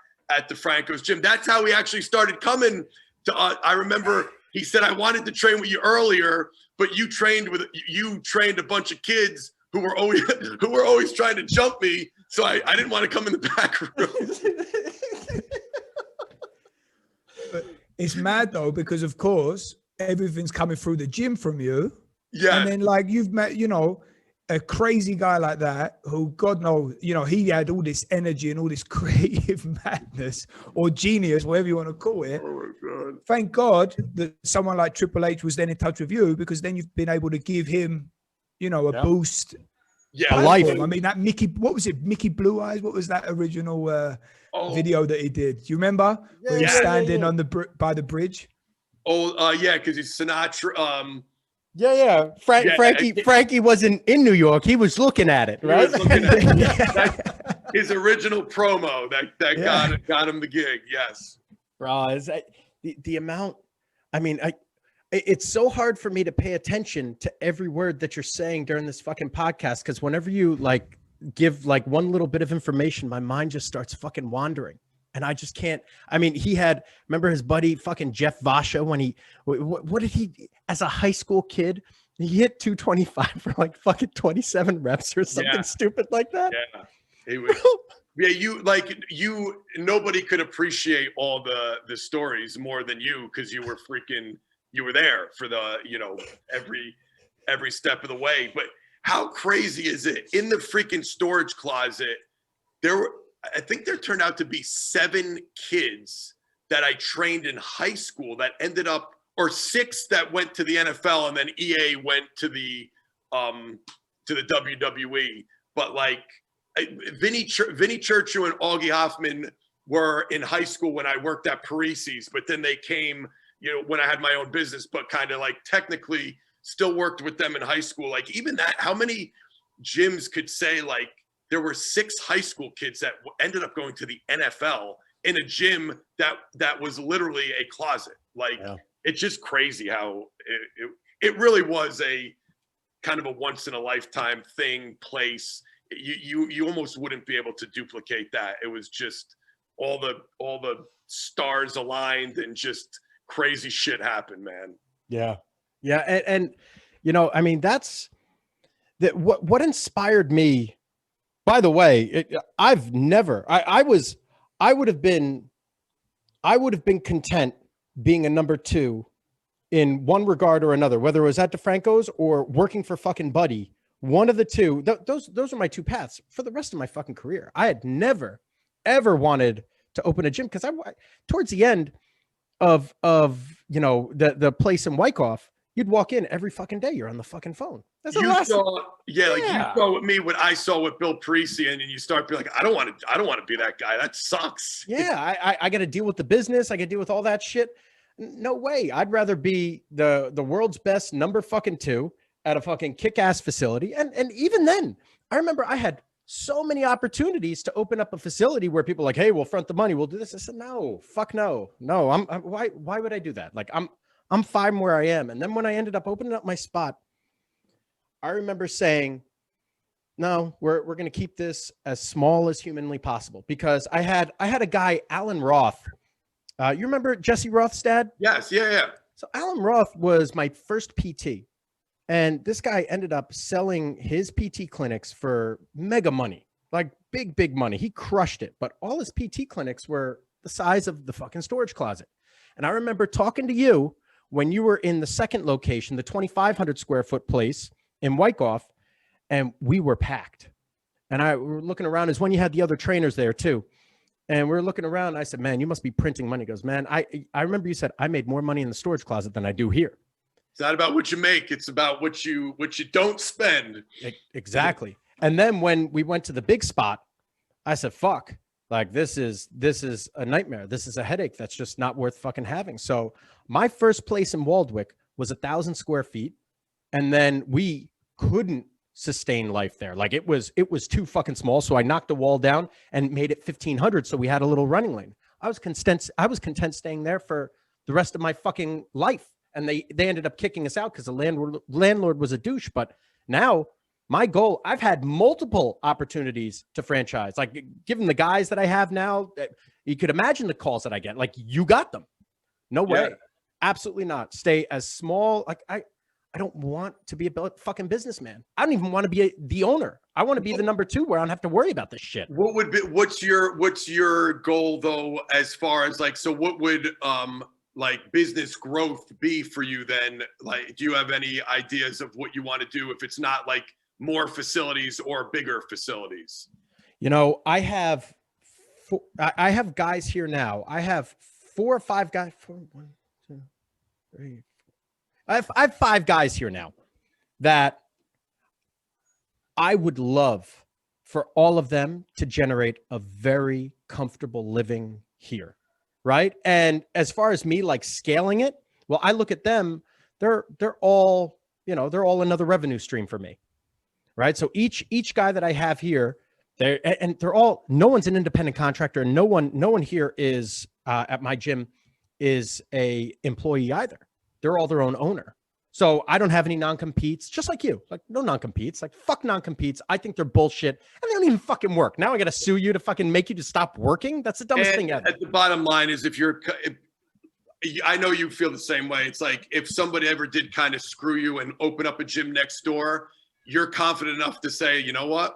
[SPEAKER 2] DeFrancos Gym. That's how he actually started coming to I remember he said, I wanted to train with you earlier, but you trained a bunch of kids who were always trying to jump me. So I didn't want to come in the back room.
[SPEAKER 3] It's mad though, because of course everything's coming through the gym from you.
[SPEAKER 2] Yeah.
[SPEAKER 3] And then like you've met, a crazy guy like that who, God knows, he had all this energy and all this creative madness or genius, whatever you want to call it.
[SPEAKER 2] Oh my God.
[SPEAKER 3] Thank God that someone like Triple H was then in touch with you, because then you've been able to give him, a boost.
[SPEAKER 2] Yeah.
[SPEAKER 1] A life.
[SPEAKER 3] I mean, that what was it? Mickey Blue Eyes? What was that original video that he did? Do you remember? Where he was standing on by the bridge.
[SPEAKER 2] Oh, yeah, because he's Sinatra.
[SPEAKER 1] Frankie wasn't in New York. He was looking at it, right?
[SPEAKER 2] His original promo that got him the gig. Yes.
[SPEAKER 1] Bro, is that the amount? I mean, it's so hard for me to pay attention to every word that you're saying during this fucking podcast, because whenever you like give like one little bit of information, my mind just starts fucking wandering. And I just can't. I mean, remember his buddy fucking Jeff Vasha when what did he, as a high school kid, he hit 225 for like fucking 27 reps or something stupid like that.
[SPEAKER 2] Yeah. He was, nobody could appreciate all the stories more than you, because you were there for the, every step of the way. But how crazy is it? In the freaking storage closet, I think there turned out to be 7 kids that I trained in high school that ended up, or 6 that went to the NFL, and then EA went to the WWE. But like Vinny Churchill and Augie Hoffman were in high school when I worked at Parisi's, but then they came, when I had my own business, but kind of like technically still worked with them in high school. Like even that, how many gyms could say like there were 6 high school kids that ended up going to the NFL in a gym that was literally a closet. Like it's just crazy how it really was a kind of a once in a lifetime thing, place. You almost wouldn't be able to duplicate that. It was just all the stars aligned and just crazy shit happened, man.
[SPEAKER 1] Yeah. And I mean, that's what inspired me. By the way, I would have been content being a number 2 in one regard or another, whether it was at DeFranco's or working for fucking Buddy. One of the two, those are my 2 paths for the rest of my fucking career. I had never, ever wanted to open a gym because towards the end of the place in Wyckoff, you'd walk in every fucking day. You're on the fucking phone. That's
[SPEAKER 2] you saw with me what I saw with Bill Parisi, and you start being like, I don't want to be that guy. That sucks.
[SPEAKER 1] Yeah, I got to deal with the business. I got to deal with all that shit. No way. I'd rather be the world's best number fucking 2 at a fucking kick-ass facility. And even then, I remember I had so many opportunities to open up a facility where people are like, hey, we'll front the money. We'll do this. I said, no, fuck no. Why would I do that? Like I'm fine where I am. And then when I ended up opening up my spot, I remember saying, no, we're going to keep this as small as humanly possible, because I had a guy, Alan Roth. You remember Jesse Roth's dad?
[SPEAKER 2] Yes. Yeah.
[SPEAKER 1] So Alan Roth was my first PT. And this guy ended up selling his PT clinics for mega money, like big money. He crushed it. But all his PT clinics were the size of the fucking storage closet. And I remember talking to you when you were in the second location, the 2,500 square foot place in Wyckoff, and we were packed. And we were looking around, is when you had the other trainers there too. And we were looking around, and I said, man, you must be printing money. He goes, man, I remember you said I made more money in the storage closet than I do here.
[SPEAKER 2] It's not about what you make. It's about what you don't spend.
[SPEAKER 1] Exactly. And then when we went to the big spot, I said, fuck, like this is a nightmare. This is a headache that's just not worth fucking having. So my first place in Waldwick was 1,000 square feet. And then we couldn't sustain life there. Like it was too fucking small. So I knocked the wall down and made it 1,500. So we had a little running lane. I was content staying there for the rest of my fucking life. And they ended up kicking us out because the landlord was a douche. But now my goal, I've had multiple opportunities to franchise. Like given the guys that I have now, you could imagine the calls that I get. Like you got them. No way. Absolutely not. Stay as small. Like I don't want to be a fucking businessman. I don't even want to be the owner. I want to be the number 2 where I don't have to worry about this shit.
[SPEAKER 2] What's your goal though, as far as like, so what would, like business growth be for you then? Like, do you have any ideas of what you want to do if it's not like more facilities or bigger facilities?
[SPEAKER 1] I have guys here now. I have 4 or 5 guys. 4, 1, 2, 3, 4. I have 5 guys here now that I would love for all of them to generate a very comfortable living here. Right. And as far as me, like scaling it, well, I look at them, they're all, they're all another revenue stream for me. Right. So each guy that I have here, they're all, no one's an independent contractor. And no one here is at my gym is a employee either. They're all their own owner. So I don't have any non-competes, just like you. Like no non-competes, like fuck non-competes. I think they're bullshit and they don't even fucking work. Now I got to sue you to fucking make you to stop working. That's the dumbest thing ever.
[SPEAKER 2] At the bottom line is I know you feel the same way. It's like if somebody ever did kind of screw you and open up a gym next door, you're confident enough to say, you know what?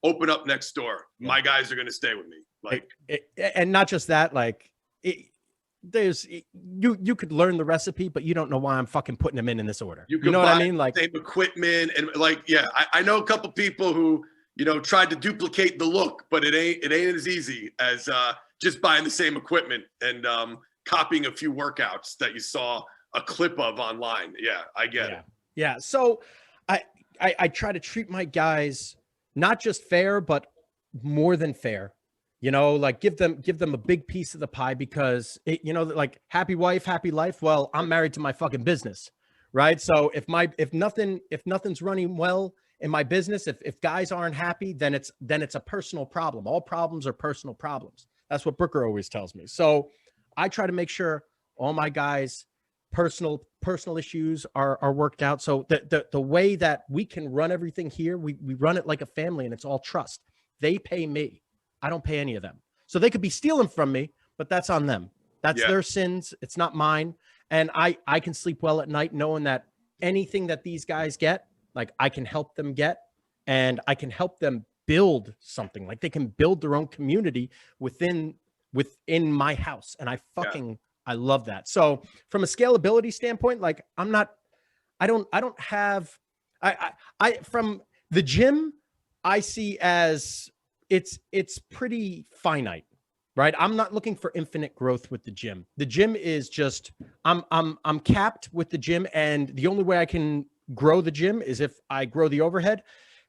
[SPEAKER 2] Open up next door. My guys are going to stay with me. Like,
[SPEAKER 1] and not just that, like you could learn the recipe, but you don't know why I'm fucking putting them in this order. You know what I mean? Like
[SPEAKER 2] same equipment and like, yeah, I know a couple people who, tried to duplicate the look, but it ain't as easy as just buying the same equipment and copying a few workouts that you saw a clip of online. Yeah, I get it.
[SPEAKER 1] Yeah. So I try to treat my guys not just fair, but more than fair. you know, like give them a big piece of the pie, because it, you know, like happy wife, happy life. Well, I'm married to my fucking business, right? So if nothing's running well in my business, if guys aren't happy, then it's a personal problem. All problems are personal problems. That's what Brooker always tells me. So I try to make sure all my guys' personal issues are worked out. So the way that we can run everything here, we run it like a family, and it's all trust. They pay me. I don't pay any of them. So they could be stealing from me, but that's on them. That's their sins. It's not mine. And I can sleep well at night knowing that anything that these guys get, like I can help them get, and I can help them build something. Like they can build their own community within my house. And I love that. So from a scalability standpoint, like I don't have from the gym, I see as it's pretty finite, right? I'm not looking for infinite growth with the gym. The gym is just, I'm capped with the gym, and the only way I can grow the gym is if I grow the overhead.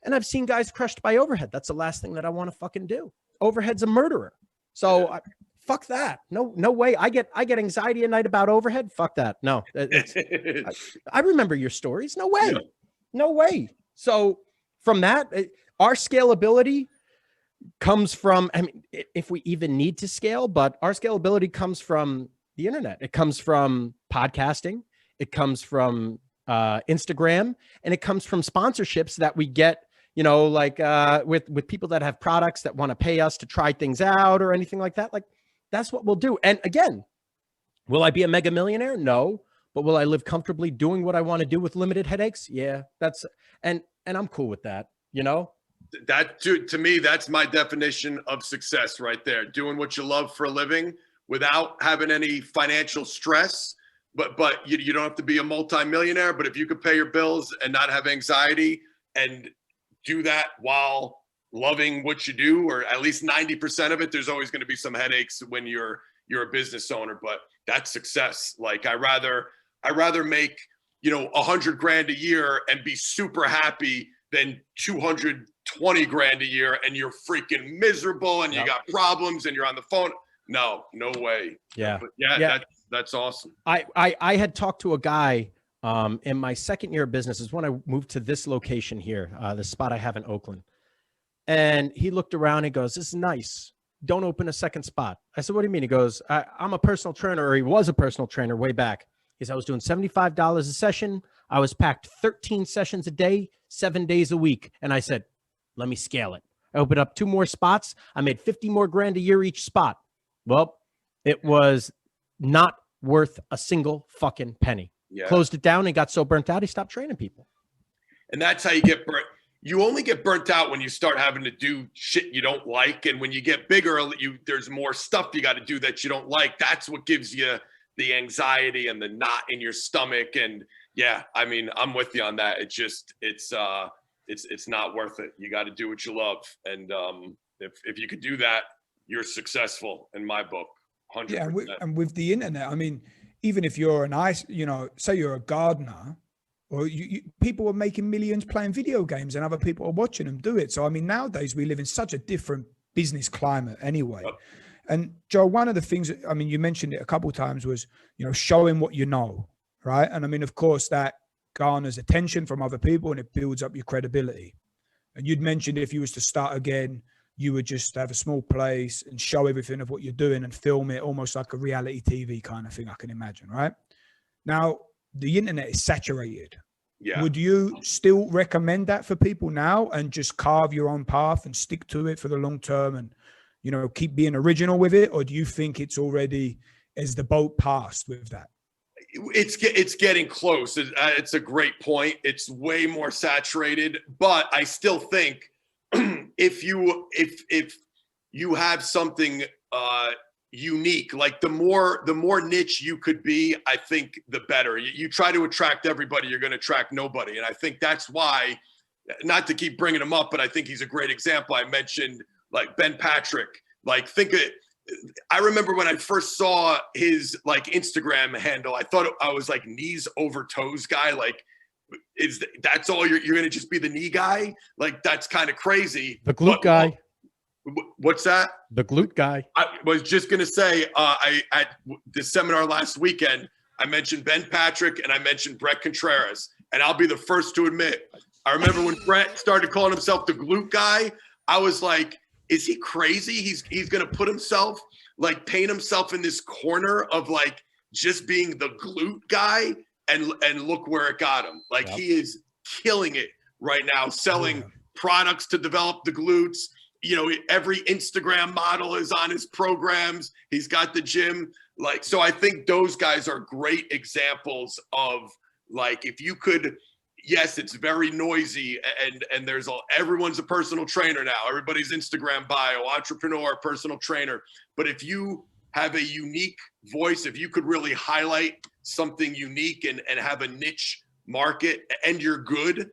[SPEAKER 1] And I've seen guys crushed by overhead. That's the last thing that I want to fucking do. Overhead's a murderer. So fuck that. No way. I get anxiety at night about overhead. Fuck that. No, I remember your stories. No way. No way. So from that, our scalability comes from, I mean, if we even need to scale, but our scalability comes from the internet. It comes from podcasting. It comes from Instagram, and it comes from sponsorships that we get, you know, like with people that have products that want to pay us to try things out or anything like that. Like that's what we'll do. And again, will I be a mega millionaire? No. But will I live comfortably doing what I want to do with limited headaches? Yeah, and I'm cool with that, you know?
[SPEAKER 2] That to me, that's my definition of success right there. Doing what you love for a living without having any financial stress. But you don't have to be a multimillionaire. But if you could pay your bills and not have anxiety and do that while loving what you do, or at least 90% of it, there's always going to be some headaches when you're a business owner. But that's success. Like I rather make, you know, $100,000 a year and be super happy than 220 grand a year and you're freaking miserable and you got problems and you're on the phone. No way.
[SPEAKER 1] Yeah.
[SPEAKER 2] But that's awesome.
[SPEAKER 1] I had talked to a guy in my second year of business, is when I moved to this location here, the spot I have in Oakland. And he looked around and goes, "This is nice. Don't open a second spot." I said, "What do you mean?" He goes, I'm a personal trainer, or he was a personal trainer way back. He said, "I was doing $75 a session. I was packed 13 sessions a day, 7 days a week." And I said, "Let me scale it." I opened up 2 more spots. I made 50 more grand a year each spot. Well, it was not worth a single fucking penny. Yeah. Closed it down and got so burnt out, he stopped training people.
[SPEAKER 2] And that's how you get burnt. You only get burnt out when you start having to do shit you don't like. And when you get bigger, there's more stuff you got to do that you don't like. That's what gives you the anxiety and the knot in your stomach. And yeah, I mean, I'm with you on that. It's not worth it. You got to do what you love. And if you could do that, you're successful in my book. 100%.
[SPEAKER 3] Yeah, and with the internet, I mean, even if you're say you're a gardener, or people are making millions playing video games and other people are watching them do it. So, I mean, nowadays we live in such a different business climate anyway. Yep. And Joe, one of the things, I mean, you mentioned it a couple of times, was, you know, showing what you know, right? And I mean, of course, that garners attention from other people and it builds up your credibility. And you'd mentioned if you was to start again, you would just have a small place and show everything of what you're doing and film it almost like a reality TV kind of thing, I can imagine, right? Now, the internet is saturated. Yeah. Would you still recommend that for people now and just carve your own path and stick to it for the long term and, you know, keep being original with it? Or do you think it's already, is the boat passed with that?
[SPEAKER 2] It's getting close. It's a great point. It's way more saturated, but I still think if you have something unique, like the more niche you could be, I think the better. You try to attract everybody, you're going to attract nobody. And I think that's why, not to keep bringing him up, but I think he's a great example. I mentioned like Ben Patrick. Like I remember when I first saw his like Instagram handle, I thought I was like knees over toes guy. Like, that's all you're going to just be the knee guy? Like, that's kind of crazy.
[SPEAKER 1] The glute guy.
[SPEAKER 2] What's that?
[SPEAKER 1] The glute guy.
[SPEAKER 2] I was just going to say, at the seminar last weekend, I mentioned Ben Patrick and I mentioned Brett Contreras. And I'll be the first to admit, I remember when Brett started calling himself the glute guy, I was like, is he crazy? He's going to put himself, like, paint himself in this corner of, like, just being the glute guy, and look where it got him. Like, he is killing it right now, selling products to develop the glutes. You know, every Instagram model is on his programs. He's got the gym. Like, so I think those guys are great examples of, like, if you could, yes, it's very noisy, and there's everyone's a personal trainer now. Everybody's Instagram bio, entrepreneur, personal trainer. But if you have a unique voice, if you could really highlight something unique and have a niche market, and you're good,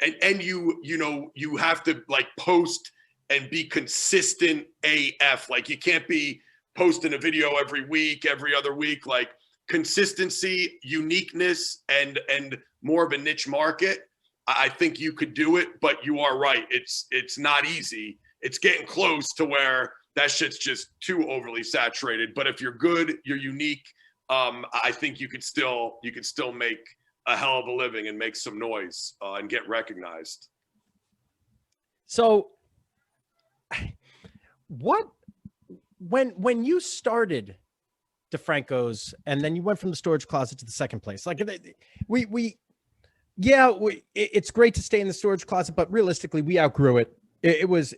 [SPEAKER 2] and you have to, like, post and be consistent AF. Like, you can't be posting a video every week, every other week. Like, consistency, uniqueness, and more of a niche market. I think you could do it, but you are right. It's not easy. It's getting close to where that shit's just too overly saturated. But if you're good, you're unique, I think you could still make a hell of a living and make some noise and get recognized.
[SPEAKER 1] So when you started DeFrancos and then you went from the storage closet to the second place, like it's great to stay in the storage closet, but realistically we outgrew it. It was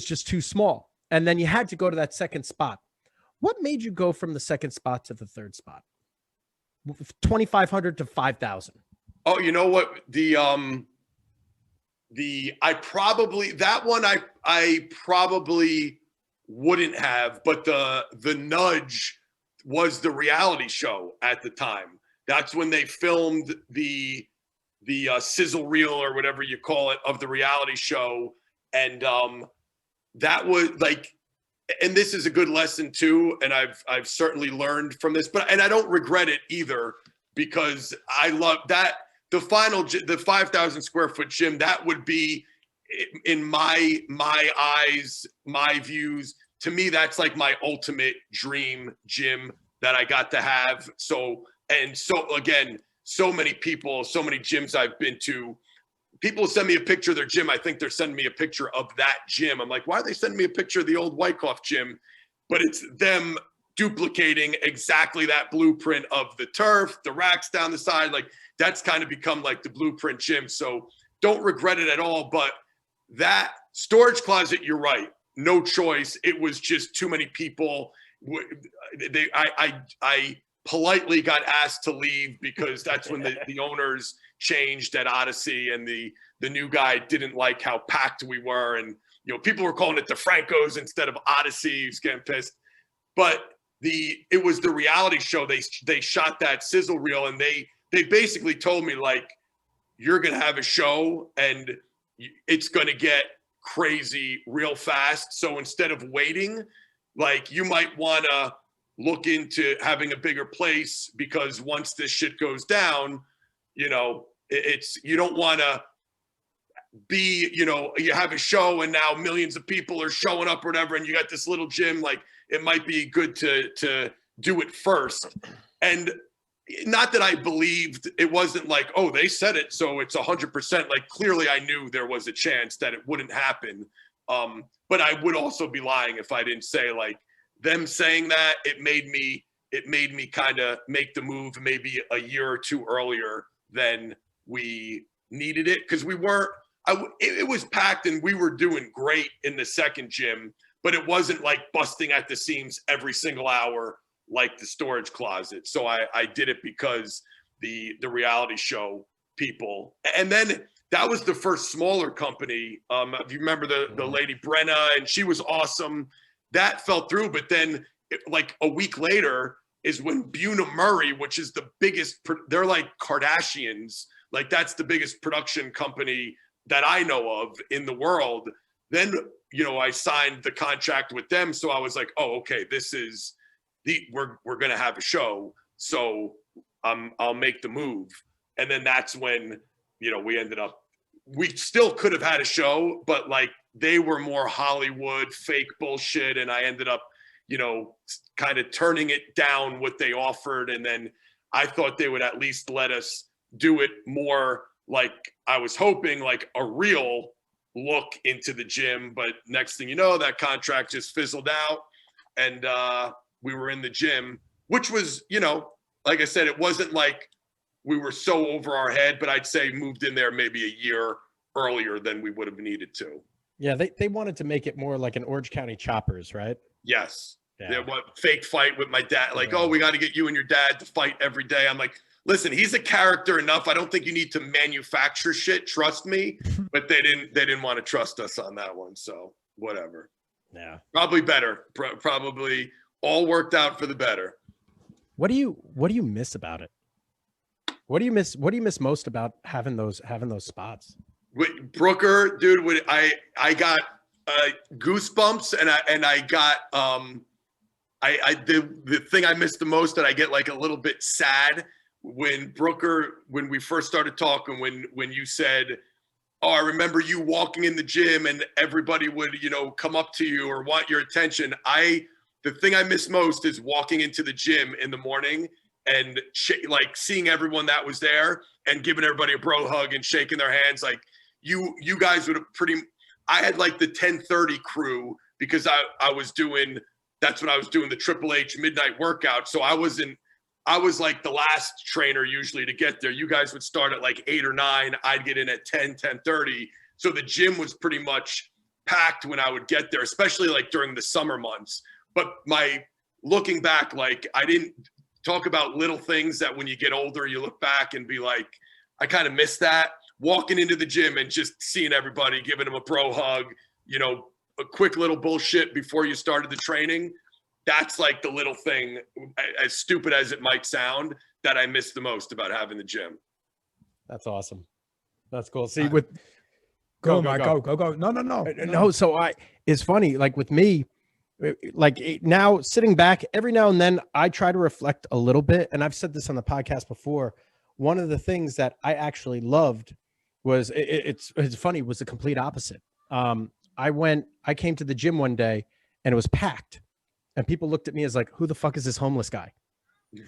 [SPEAKER 1] just too small. And then you had to go to that second spot. What made you go from the second spot to the third spot? 2,500 to 5,000. Oh,
[SPEAKER 2] you know what? I probably wouldn't have, but the nudge was the reality show at the time. That's when they filmed the sizzle reel or whatever you call it of the reality show. And that was like, and this is a good lesson too. And I've certainly learned from this, and I don't regret it either, because I love that. The 5,000 square foot gym, that would be, in my eyes, my views, to me, that's like my ultimate dream gym that I got to have. So again, so many people, so many gyms I've been to, people send me a picture of their gym. I think they're sending me a picture of that gym. I'm like, why are they sending me a picture of the old Wyckoff gym? But it's them duplicating exactly that blueprint of the turf, the racks down the side. Like, that's kind of become like the blueprint gym. So don't regret it at all. But that storage closet, you're right. No choice. It was just too many people. I politely got asked to leave because that's when the owners changed at Odyssey, and the new guy didn't like how packed we were. And, you know, people were calling it DeFrancos instead of Odyssey. He was getting pissed. But it was the reality show. They shot that sizzle reel, and they basically told me, like, you're going to have a show and it's going to get crazy real fast. So instead of waiting, like, you might want to look into having a bigger place, because once this shit goes down, you know, you don't want to be, you know, you have a show and now millions of people are showing up or whatever, and you got this little gym. Like, it might be good to do it first. And not that I believed, it wasn't like, oh, they said it, so it's 100%. Like, clearly I knew there was a chance that it wouldn't happen. But I would also be lying if I didn't say, like, them saying that, it made me kind of make the move maybe a year or two earlier than we needed it. Cause it was packed and we were doing great in the second gym, but it wasn't like busting at the seams every single hour like the storage closet. So I did it because the reality show people. And then that was the first smaller company. If you remember the lady Brenna, and she was awesome. That fell through. But then like a week later is when Buna Murray, which is the biggest, they're like Kardashians. Like, that's the biggest production company that I know of in the world. Then, you know, I signed the contract with them. So I was like, oh, okay, this is we're going to have a show. So I'll make the move. And then that's when, you know, we ended up we still could have had a show, but like they were more Hollywood fake bullshit. And I ended up, you know, kind of turning it down what they offered. And then I thought they would at least let us do it more like I was hoping, like a real look into the gym. But next thing you know, that contract just fizzled out and we were in the gym, which was, you know, like I said, it wasn't like we were so over our head, but I'd say moved in there maybe a year earlier than we would have needed to.
[SPEAKER 1] Yeah, they wanted to make it more like an Orange County Choppers, right?
[SPEAKER 2] Yes.
[SPEAKER 1] Yeah.
[SPEAKER 2] What fake fight with my dad? Like, oh, we got to get you and your dad to fight every day. I'm like, listen, he's a character enough. I don't think you need to manufacture shit. Trust me. But they didn't want to trust us on that one. So whatever.
[SPEAKER 1] Yeah.
[SPEAKER 2] Probably better. Probably all worked out for the better.
[SPEAKER 1] What do you miss about it? What do you miss most about having those spots?
[SPEAKER 2] With Brooker, dude, I got goosebumps and I got the thing I missed the most that I get like a little bit sad when Brooker, when we first started talking, when you said, oh, I remember you walking in the gym and everybody would, you know, come up to you or want your attention. The thing I miss most is walking into the gym in the morning and like seeing everyone that was there and giving everybody a bro hug and shaking their hands. Like you guys would have I had like the 10:30 crew because I was doing, that's when I was doing the Triple H midnight workout. So I was like the last trainer usually to get there. You guys would start at like 8 or 9. I'd get in at 10:30. So the gym was pretty much packed when I would get there, especially like during the summer months. But looking back, like I didn't talk about little things that when you get older, you look back and be like, I kind of miss that. Walking into the gym and just seeing everybody, giving them a bro hug, you know, a quick little bullshit before you started the training. That's like the little thing, as stupid as it might sound, that I miss the most about having the gym.
[SPEAKER 1] That's awesome. That's cool. See,
[SPEAKER 3] go. No.
[SPEAKER 1] So it's funny, like with me, like now sitting back every now and then, I try to reflect a little bit. And I've said this on the podcast before. One of the things that I actually loved was it's funny, was the complete opposite. I came to the gym one day and it was packed and people looked at me as like, who the fuck is this homeless guy?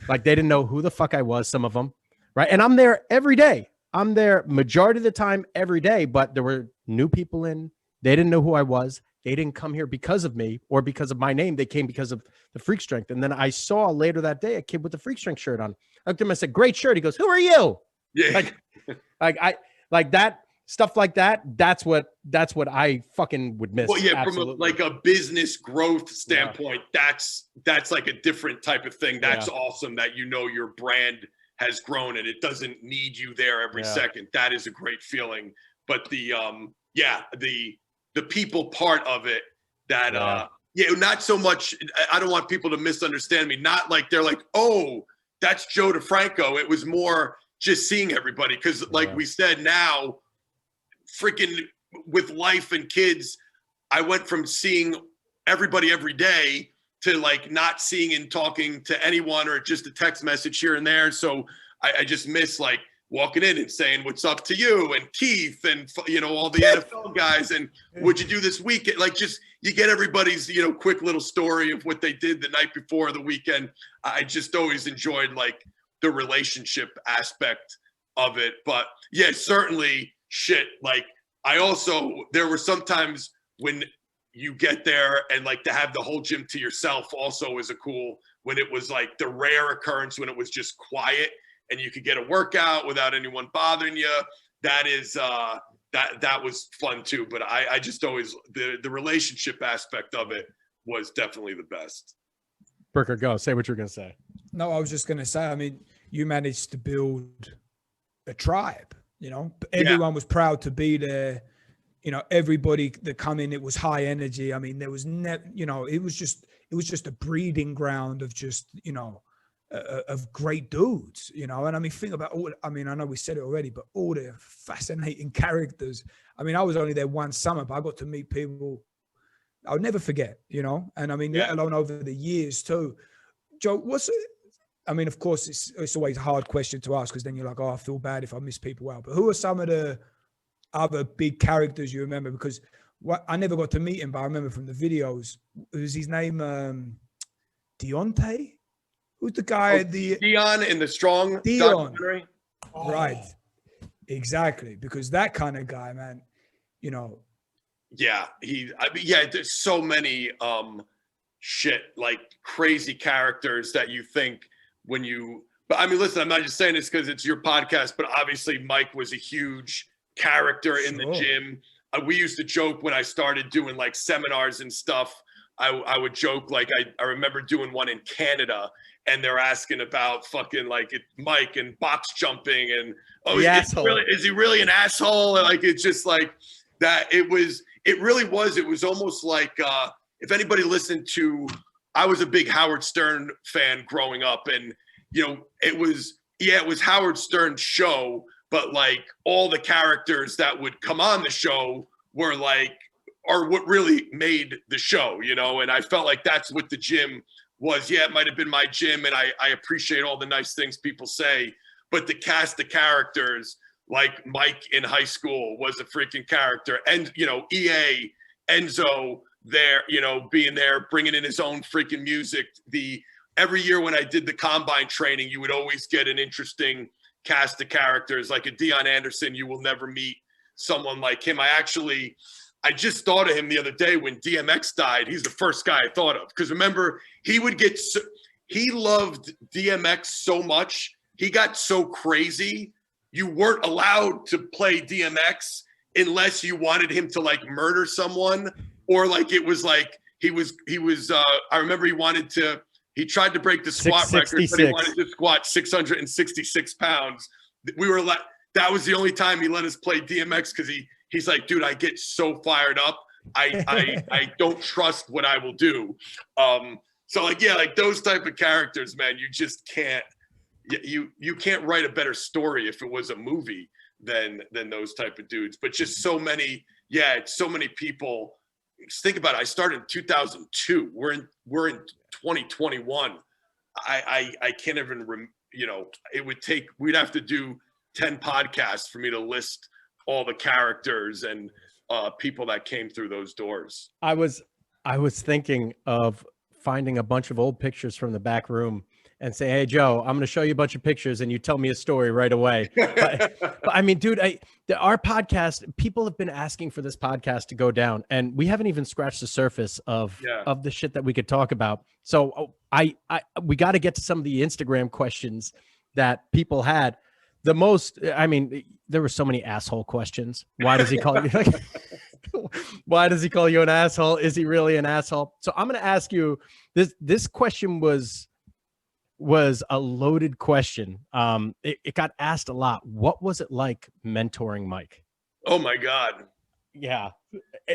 [SPEAKER 1] Like they didn't know who the fuck I was, some of them. Right. And I'm there every day. I'm there majority of the time every day, but there were new people in, they didn't know who I was. They didn't come here because of me or because of my name. They came because of the FreakStrength. And then I saw later that day a kid with the FreakStrength shirt on. I looked at him, I said, great shirt. He goes, who are you?
[SPEAKER 2] Yeah.
[SPEAKER 1] Like that stuff like that. That's what I fucking would miss.
[SPEAKER 2] Well, yeah,
[SPEAKER 1] Absolutely.
[SPEAKER 2] from a business growth standpoint, that's like a different type of thing. That's awesome that, you know, your brand has grown and it doesn't need you there every second. That is a great feeling. But the people part of it that, not so much. I don't want people to misunderstand me. Not like they're like, oh, that's Joe DeFranco. It was more just seeing everybody. Cause like we said, now freaking with life and kids, I went from seeing everybody every day to like not seeing and talking to anyone or just a text message here and there. So I just miss like walking in and saying, what's up to you and Keith and, you know, all the NFL guys and what'd you do this weekend? Like just, you get everybody's, you know, quick little story of what they did the night before the weekend. I just always enjoyed like the relationship aspect of it. But yeah, certainly shit. Like there were sometimes when you get there and like to have the whole gym to yourself also is when it was like the rare occurrence when it was just quiet and you could get a workout without anyone bothering you. That is, that was fun too. But I just always, the relationship aspect of it was definitely the best.
[SPEAKER 1] Brooker, go say what you're going to say.
[SPEAKER 3] No, I was just going to say, I mean, you managed to build a tribe, you know, everyone was proud to be there. You know, everybody that come in, it was high energy. I mean, there was it was just a breeding ground of just, you know, of great dudes, you know. And I mean, think about I know we said it already, but all the fascinating characters. I mean, I was only there one summer, but I got to meet people I'll never forget, you know. And I mean, let alone over the years too. Joe, what's it? I mean, of course, it's always a hard question to ask because then you're like, oh, I feel bad if I miss people out. But who are some of the other big characters you remember? Because I never got to meet him, but I remember from the videos. Was his name Deontay? Who's the guy?
[SPEAKER 2] Dion in the Strong documentary.
[SPEAKER 3] Right. Exactly. Because that kind of guy, man, you know.
[SPEAKER 2] Yeah, there's so many like crazy characters that you think when you, but I mean, listen, I'm not just saying this because it's your podcast, but obviously Mike was a huge character in the gym. We used to joke when I started doing like seminars and stuff. I would joke, like I remember doing one in Canada and they're asking about fucking like Mike and box jumping and is he really an asshole? And like, it's just like that. It really was almost like, if anybody listened to, I was a big Howard Stern fan growing up, and you know, it was Howard Stern's show, but like all the characters that would come on the show were like, are what really made the show, you know? And I felt like that's what the gym was. Yeah, it might've been my gym, and I appreciate all the nice things people say, but the cast of characters, like Mike in high school was a freaking character. And, you know, EA, Enzo there, you know, being there, bringing in his own freaking music. Every year when I did the combine training, you would always get an interesting cast of characters. Like a Dion Anderson, you will never meet someone like him. I just thought of him the other day when DMX died. He's the first guy I thought of. Because remember, he loved DMX so much. He got so crazy. You weren't allowed to play DMX unless you wanted him to like murder someone, or like it was like he was I remember he tried to break the squat record, but he wanted to squat 666 pounds. That was the only time he let us play DMX, because he's like, dude, I get so fired up. I don't trust what I will do. So like, yeah, like those type of characters, man, you just can't, you can't write a better story if it was a movie than those type of dudes. But just so many people. Just think about it. I started in 2002. We're in 2021. I can't even, we'd have to do 10 podcasts for me to list all the characters and people that came through those doors.
[SPEAKER 1] I was thinking of finding a bunch of old pictures from the back room and say, hey, Joe, I'm going to show you a bunch of pictures and you tell me a story right away. But I mean, dude, our podcast, people have been asking for this podcast to go down, and we haven't even scratched the surface of the shit that we could talk about. So we got to get to some of the Instagram questions that people had. The most, I mean, there were so many asshole questions. Why does he call you? Why does he call you an asshole? Is he really an asshole? So I'm going to ask you this question was a loaded question. It got asked a lot. What was it like mentoring Mike?
[SPEAKER 2] Oh my God.
[SPEAKER 1] Yeah.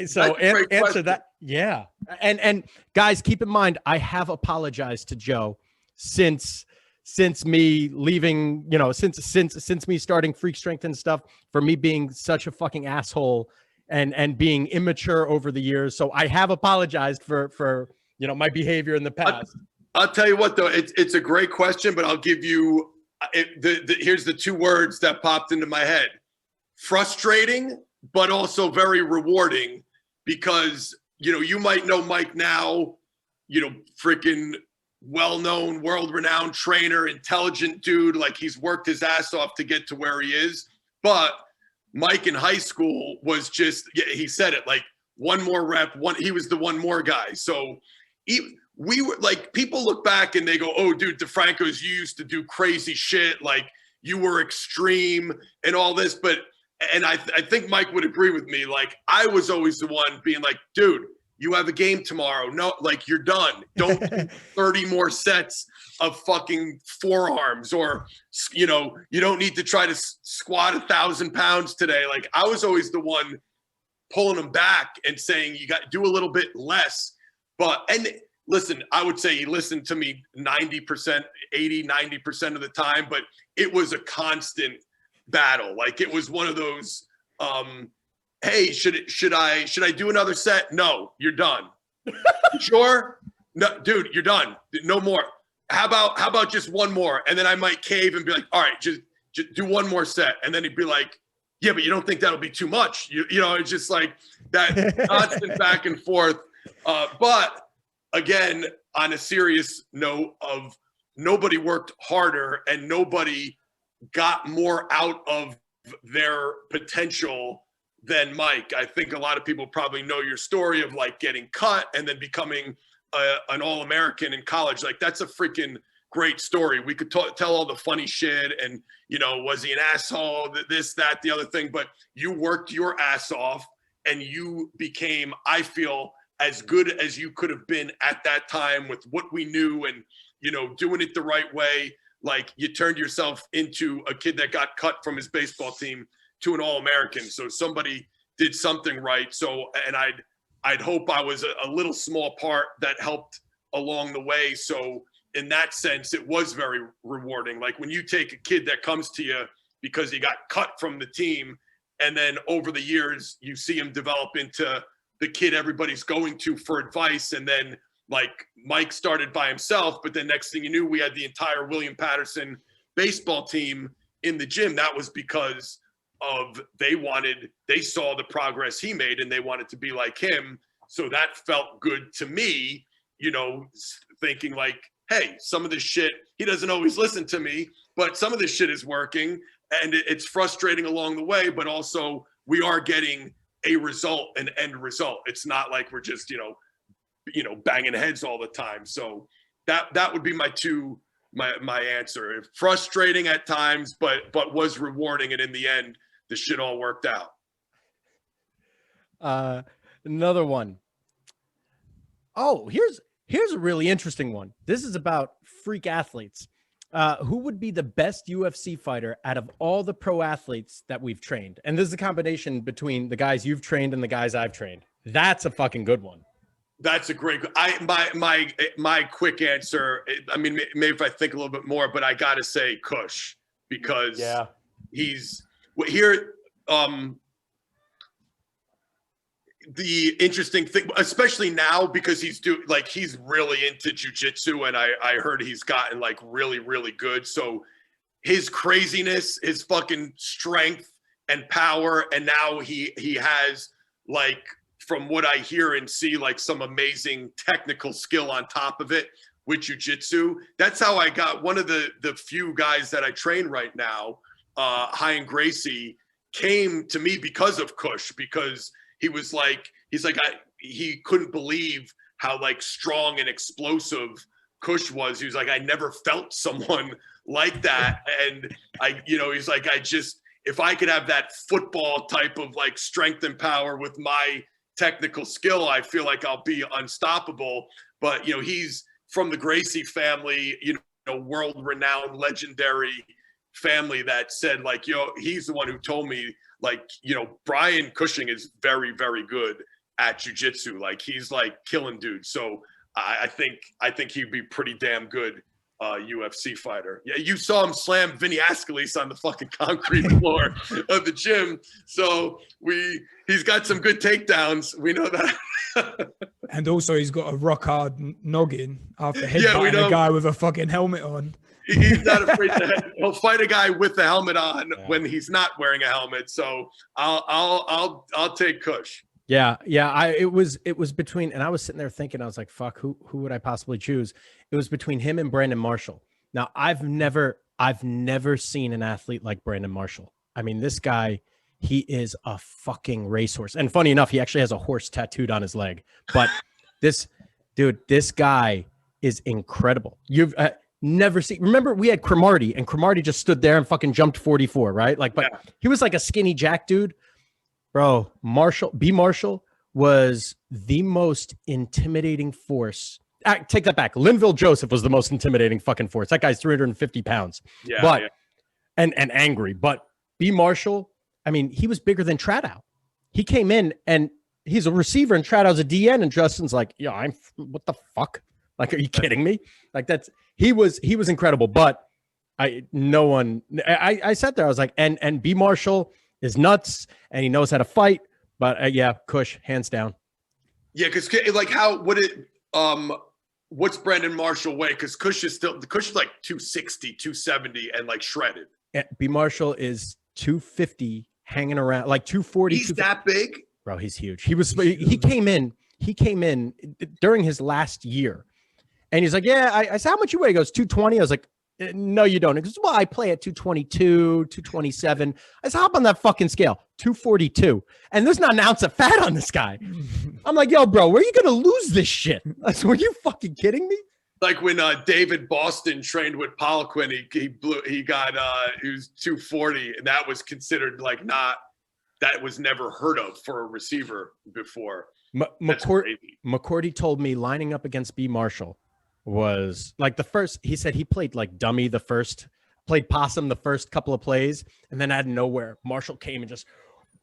[SPEAKER 1] So answer that. Yeah. And guys, keep in mind, I have apologized to Joe since me leaving, since me starting FreakStrength and stuff, for me being such a fucking asshole and being immature over the years. So I have apologized for my behavior in the past.
[SPEAKER 2] I'll tell you what, though, it's a great question, but I'll give you here's the two words that popped into my head: frustrating, but also very rewarding, because you might know Mike now, freaking well-known, world-renowned trainer, intelligent dude, like he's worked his ass off to get to where he is. But Mike in high school was just, he said it, like one more rep, he was the one more guy. So we were like, people look back and they go, oh, dude, DeFrancos, you used to do crazy shit. Like you were extreme and all this. And I think Mike would agree with me. Like I was always the one being like, dude, you have a game tomorrow. No, like you're done. Don't do 30 more sets of fucking forearms, or, you don't need to try to squat 1,000 pounds today. Like I was always the one pulling him back and saying, you got to do a little bit less. And listen, I would say he listened to me 90%, 90% of the time, but it was a constant battle. Like it was one of those, hey, should I do another set? No, you're done. Sure? No, dude, you're done. No more. How about just one more? And then I might cave and be like, all right, just do one more set. And then he'd be like, Yeah, but you don't think that'll be too much. You know, it's just like that constant back and forth. But again, on a serious note of nobody worked harder and nobody got more out of their potential than Mike. I think a lot of people probably know your story of like getting cut and then becoming an All-American in college. Like that's a freaking great story. We could tell all the funny shit and, you know, was he an asshole, this, that, the other thing, but you worked your ass off and you became, I feel, as good as you could have been at that time with what we knew and, you know, doing it the right way. Like you turned yourself into a kid that got cut from his baseball team to an All-American. So somebody did something right. So, and I'd hope I was a little small part that helped along the way. So in that sense, it was very rewarding. Like when you take a kid that comes to you because he got cut from the team, and then over the years, you see him develop into the kid everybody's going to for advice. And then like Mike started by himself, but then next thing you knew, we had the entire William Patterson baseball team in the gym. That was because of they saw the progress he made and they wanted to be like him. So that felt good to me, you know, thinking like, hey, some of this shit, he doesn't always listen to me, but some of this shit is working and it's frustrating along the way, but also we are getting a result, an end result. It's not like we're just, you know, banging heads all the time. So that would be my answer. Frustrating at times, but was rewarding. And in the end, the shit all worked out.
[SPEAKER 1] Another one. Oh, here's a really interesting one. This is about freak athletes. Who would be the best UFC fighter out of all the pro athletes that we've trained? And this is a combination between the guys you've trained and the guys I've trained. That's a fucking good one. That's a great. My quick answer. I mean, maybe if I think a little bit more, but I gotta say Kush because he's here. The interesting thing, especially now, because he's really into jiu-jitsu, and I heard he's gotten like really, really good. So his craziness, his fucking strength and power, and now he has like, from what I hear and see, like some amazing technical skill on top of it with jiu-jitsu. That's how I got one of the few guys that I train right now, Ryan Gracie, came to me because of Kush, because he was like, he couldn't believe how like strong and explosive Kush was. He was like, I never felt someone like that. And he's like, if I could have that football type of like strength and power with my technical skill, I feel like I'll be unstoppable. But, he's from the Gracie family, world-renowned, legendary family that said like, he's the one who told me like, Brian Cushing is very, very good at jiu-jitsu. Like he's like killing dudes. So I think he'd be pretty damn good UFC fighter. Yeah, you saw him slam Vinny Ascalise on the fucking concrete floor of the gym. So he's got some good takedowns. We know that. And also he's got a rock hard noggin after headbutting a guy with a fucking helmet on. He's not afraid to. He'll fight a guy with the helmet on when he's not wearing a helmet. So I'll take Kush. Yeah. It was between, and I was sitting there thinking, I was like, fuck, who would I possibly choose? It was between him and Brandon Marshall. Now I've never seen an athlete like Brandon Marshall. I mean, this guy, he is a fucking racehorse. And funny enough, he actually has a horse tattooed on his leg. But this guy is incredible. You've never seen. Remember, we had Cromartie, and Cromartie just stood there and fucking jumped 44, right? Like, but he was like a skinny Jack dude. Bro, B. Marshall was the most intimidating force. Take that back. Linville Joseph was the most intimidating fucking force. That guy's 350 pounds. And angry. But B. Marshall, I mean, he was bigger than Tradow. He came in and he's a receiver and Tradow's a DN, and Justin's like, what the fuck? Like, are you kidding me? Like he was incredible. But I sat there, I was like, and B. Marshall is nuts and he knows how to fight. But Kush, hands down. Yeah, because like what's Brandon Marshall weigh? Because Kush is like 260, 270 and like shredded. B. Marshall is 250, hanging around like 240.
[SPEAKER 2] He's that big?
[SPEAKER 1] Bro, he's huge. He came in during his last year. And he's like, yeah, I said, how much you weigh? He goes, 220. I was like, no, you don't. He goes, well, I play at 222, 227. I said, hop on that fucking scale, 242. And there's not an ounce of fat on this guy. I'm like, yo, bro, where are you going to lose this shit? I said, were you fucking kidding me?
[SPEAKER 2] Like when David Boston trained with Poliquin, he was 240, and that was considered like that was never heard of for a receiver before.
[SPEAKER 1] McCourty told me lining up against B. Marshall was like he said he played like dummy played possum the first couple of plays, and then out of nowhere, Marshall came and just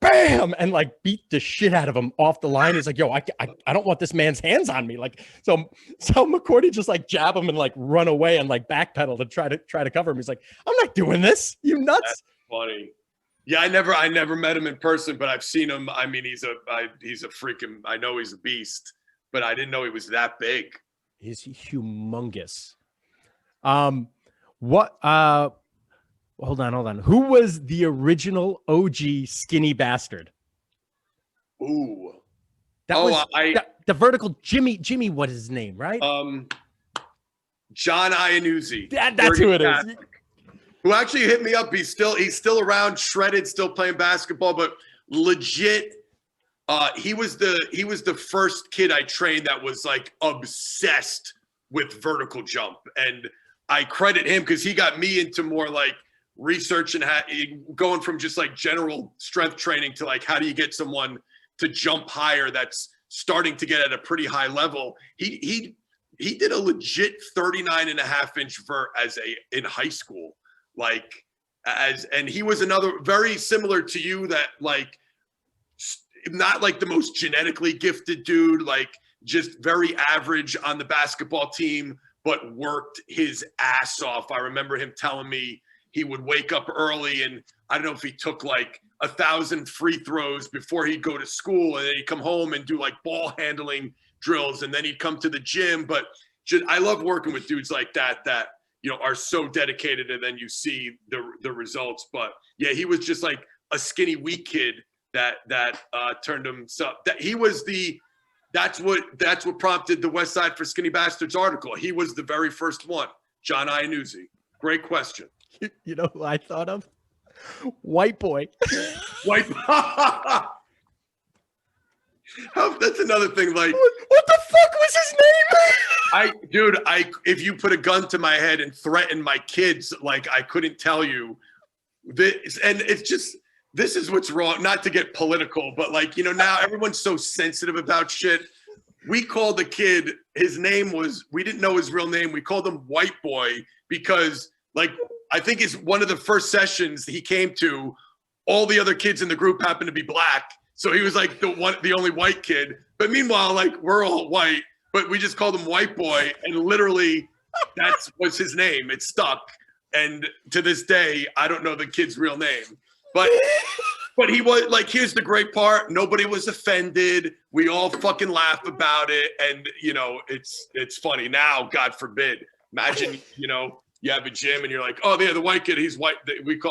[SPEAKER 1] bam, and like beat the shit out of him off the line. He's like, yo, I don't want this man's hands on me. Like, so McCourty just like jab him and like run away and like backpedal to try to cover him. He's like, I'm not doing this. You nuts?
[SPEAKER 2] That's funny. Yeah, I never met him in person, but I've seen him. I mean, he's a freaking, I know he's a beast, but I didn't know he was that big.
[SPEAKER 1] He's humongous. Hold on. Who was the original OG skinny bastard?
[SPEAKER 2] Ooh.
[SPEAKER 1] The vertical Jimmy, what is his name, right?
[SPEAKER 2] John Iannuzzi.
[SPEAKER 1] That's who it is.
[SPEAKER 2] Who actually hit me up. He's still around, shredded, still playing basketball, but legit. He was the first kid I trained that was like obsessed with vertical jump, and I credit him because he got me into more like research and going from just like general strength training to like how do you get someone to jump higher that's starting to get at a pretty high level. He did a legit 39.5-inch vert in high school. And he was another very similar to you that like not like the most genetically gifted dude, like just very average on the basketball team, but worked his ass off. I remember him telling me he would wake up early, and I don't know if he took like 1,000 free throws before he'd go to school, and then he'd come home and do like ball handling drills, and then he'd come to the gym. But I love working with dudes like that are so dedicated, and then you see the results. But yeah, he was just like a skinny, weak kid that turned him. So that he was that's what prompted the West Side for Skinny Bastards article. He was the very first one. John Iannuzzi. Great question.
[SPEAKER 1] You know who I thought of? White boy.
[SPEAKER 2] White. That's another thing. Like,
[SPEAKER 1] what the fuck was his name?
[SPEAKER 2] If you put a gun to my head and threatened my kids, like I couldn't tell you this. And it's just, this is what's wrong. Not to get political, but like, now everyone's so sensitive about shit. We called the kid, his name was, we didn't know his real name. We called him White Boy because like, I think it's one of the first sessions he came to, all the other kids in the group happened to be black. So he was like the only white kid. But meanwhile, like we're all white, but we just called him White Boy. And literally that was his name. It stuck. And to this day, I don't know the kid's real name. But he was like, here's the great part. Nobody was offended. We all fucking laugh about it. And, it's funny now, God forbid. Imagine, you have a gym and you're like, oh, yeah, the white kid, he's white.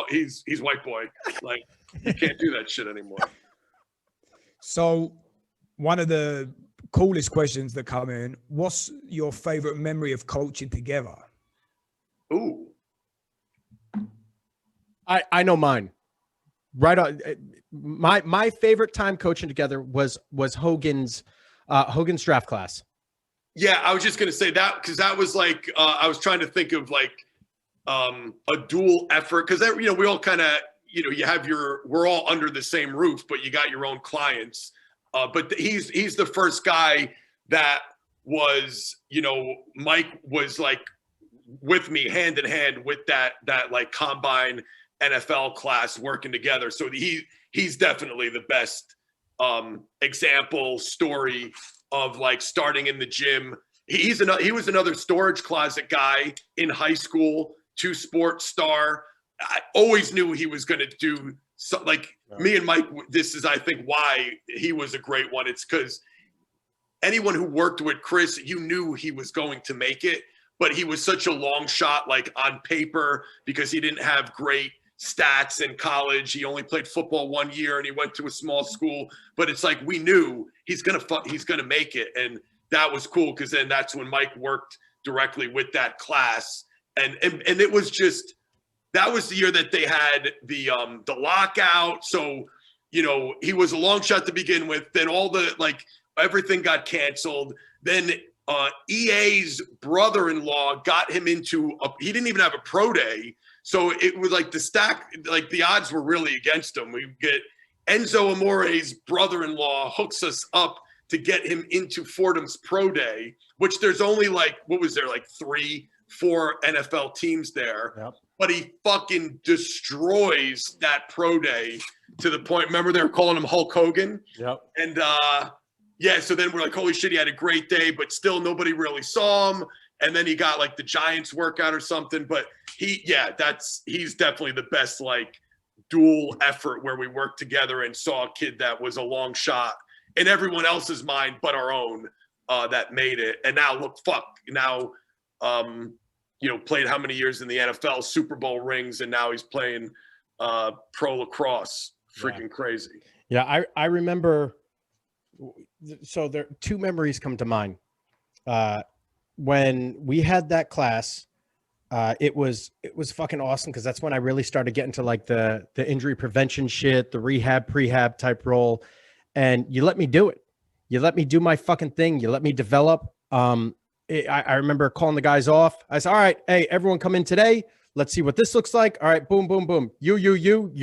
[SPEAKER 2] He's White Boy. Like, you can't do that shit anymore.
[SPEAKER 3] So one of the coolest questions that come in, what's your favorite memory of coaching together?
[SPEAKER 2] Ooh.
[SPEAKER 1] I know mine. Right on. My favorite time coaching together was Hogan's draft class.
[SPEAKER 2] Yeah, I was just gonna say that because that was like I was trying to think of like a dual effort because we all kind of we're all under the same roof, but you got your own clients. But he's the first guy that was Mike was like with me hand in hand with that like combine NFL class working together. So he's definitely the best example story of like starting in the gym. He was another storage closet guy in high school, 2 sports star. I always knew he was going to do so. Like me and Mike, this is, I think, why he was a great one. It's because anyone who worked with Chris, you knew he was going to make it, but he was such a long shot, like on paper, because he didn't have great stats in college. He only played football 1 year and he went to a small school, but it's like, we knew he's going to make it. And that was cool. Cause then that's when Mike worked directly with that class. And it was just, that was the year that they had the lockout. So, he was a long shot to begin with. Then everything got canceled. Then EA's brother-in-law got him into he didn't even have a pro day. So it was like the odds were really against him. We get Enzo Amore's brother-in-law hooks us up to get him into Fordham's pro day, which there's only 3-4 NFL teams there. Yep. But he fucking destroys that pro day to the point. Remember, they were calling him Hulk Hogan? Yep. And so then we're like, holy shit, he had a great day, but still nobody really saw him. And then he got the Giants workout or something. But he's definitely the best dual effort where we worked together and saw a kid that was a long shot in everyone else's mind but our own that made it. And now played how many years in the NFL, Super Bowl rings, and now he's playing pro lacrosse. Freaking crazy.
[SPEAKER 1] Yeah, I remember. So there two memories come to mind. When we had that class, it was fucking awesome because that's when I really started getting to the injury prevention shit, the rehab, prehab type role. And you let me do it. You let me do my fucking thing. You let me develop. I remember calling the guys off. I said, all right, hey, everyone come in today. Let's see what this looks like. All right, boom, boom, boom. You're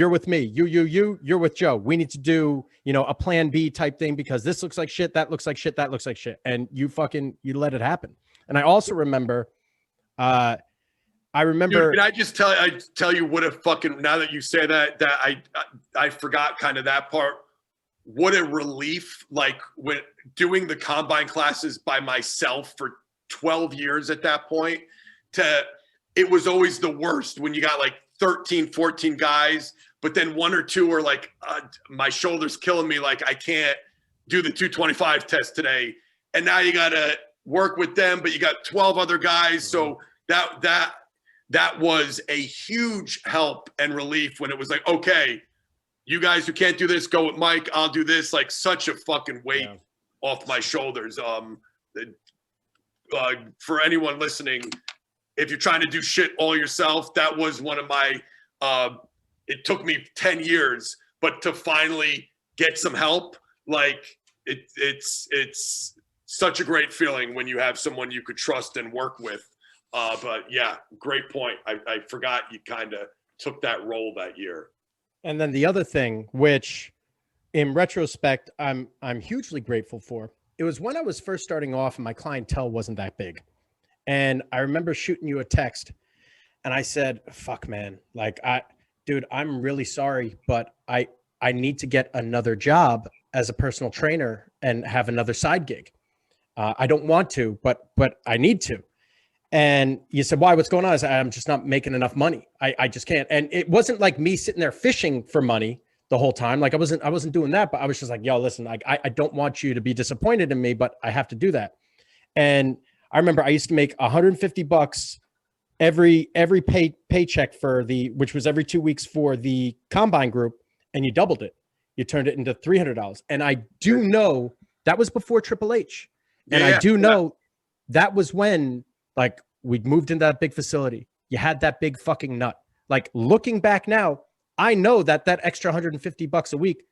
[SPEAKER 1] with me. You're with Joe. We need to do, a plan B type thing because this looks like shit. That looks like shit. That looks like shit. And you let it happen. And I also remember, Dude,
[SPEAKER 2] can I just tell you what a fucking, now that you say that I forgot kind of that part. What a relief, when doing the combine classes by myself for 12 years at that point, it was always the worst when you got 13, 14 guys, but then one or two are my shoulder's killing me. I can't do the 225 test today. And now you got to work with them, but you got 12 other guys. So that was a huge help and relief when it was okay, you guys who can't do this, go with Mike. I'll do this. Such a fucking weight off my shoulders. For anyone listening, if you're trying to do shit all yourself, that was one of my, it took me 10 years, but to finally get some help, it's such a great feeling when you have someone you could trust and work with. But yeah, great point. I forgot you kind of took that role that year.
[SPEAKER 1] And then the other thing, which in retrospect, I'm hugely grateful for, it was when I was first starting off and my clientele wasn't that big. And I remember shooting you a text and I said, fuck, man, dude, I'm really sorry, but I need to get another job as a personal trainer and have another side gig. I don't want to, but I need to. And you said, why, what's going on? I said, I'm just not making enough money. I just can't. And it wasn't like me sitting there fishing for money the whole time. I wasn't doing that, but I was just yo, listen, I don't want you to be disappointed in me, but I have to do that. And I remember I used to make $150 every paycheck which was every 2 weeks for the combine group. And you doubled it. You turned it into $300. And I do know that was before Triple H. And I do know that was when we'd moved into that big facility. You had that big fucking nut. Looking back now, I know that extra $150 a week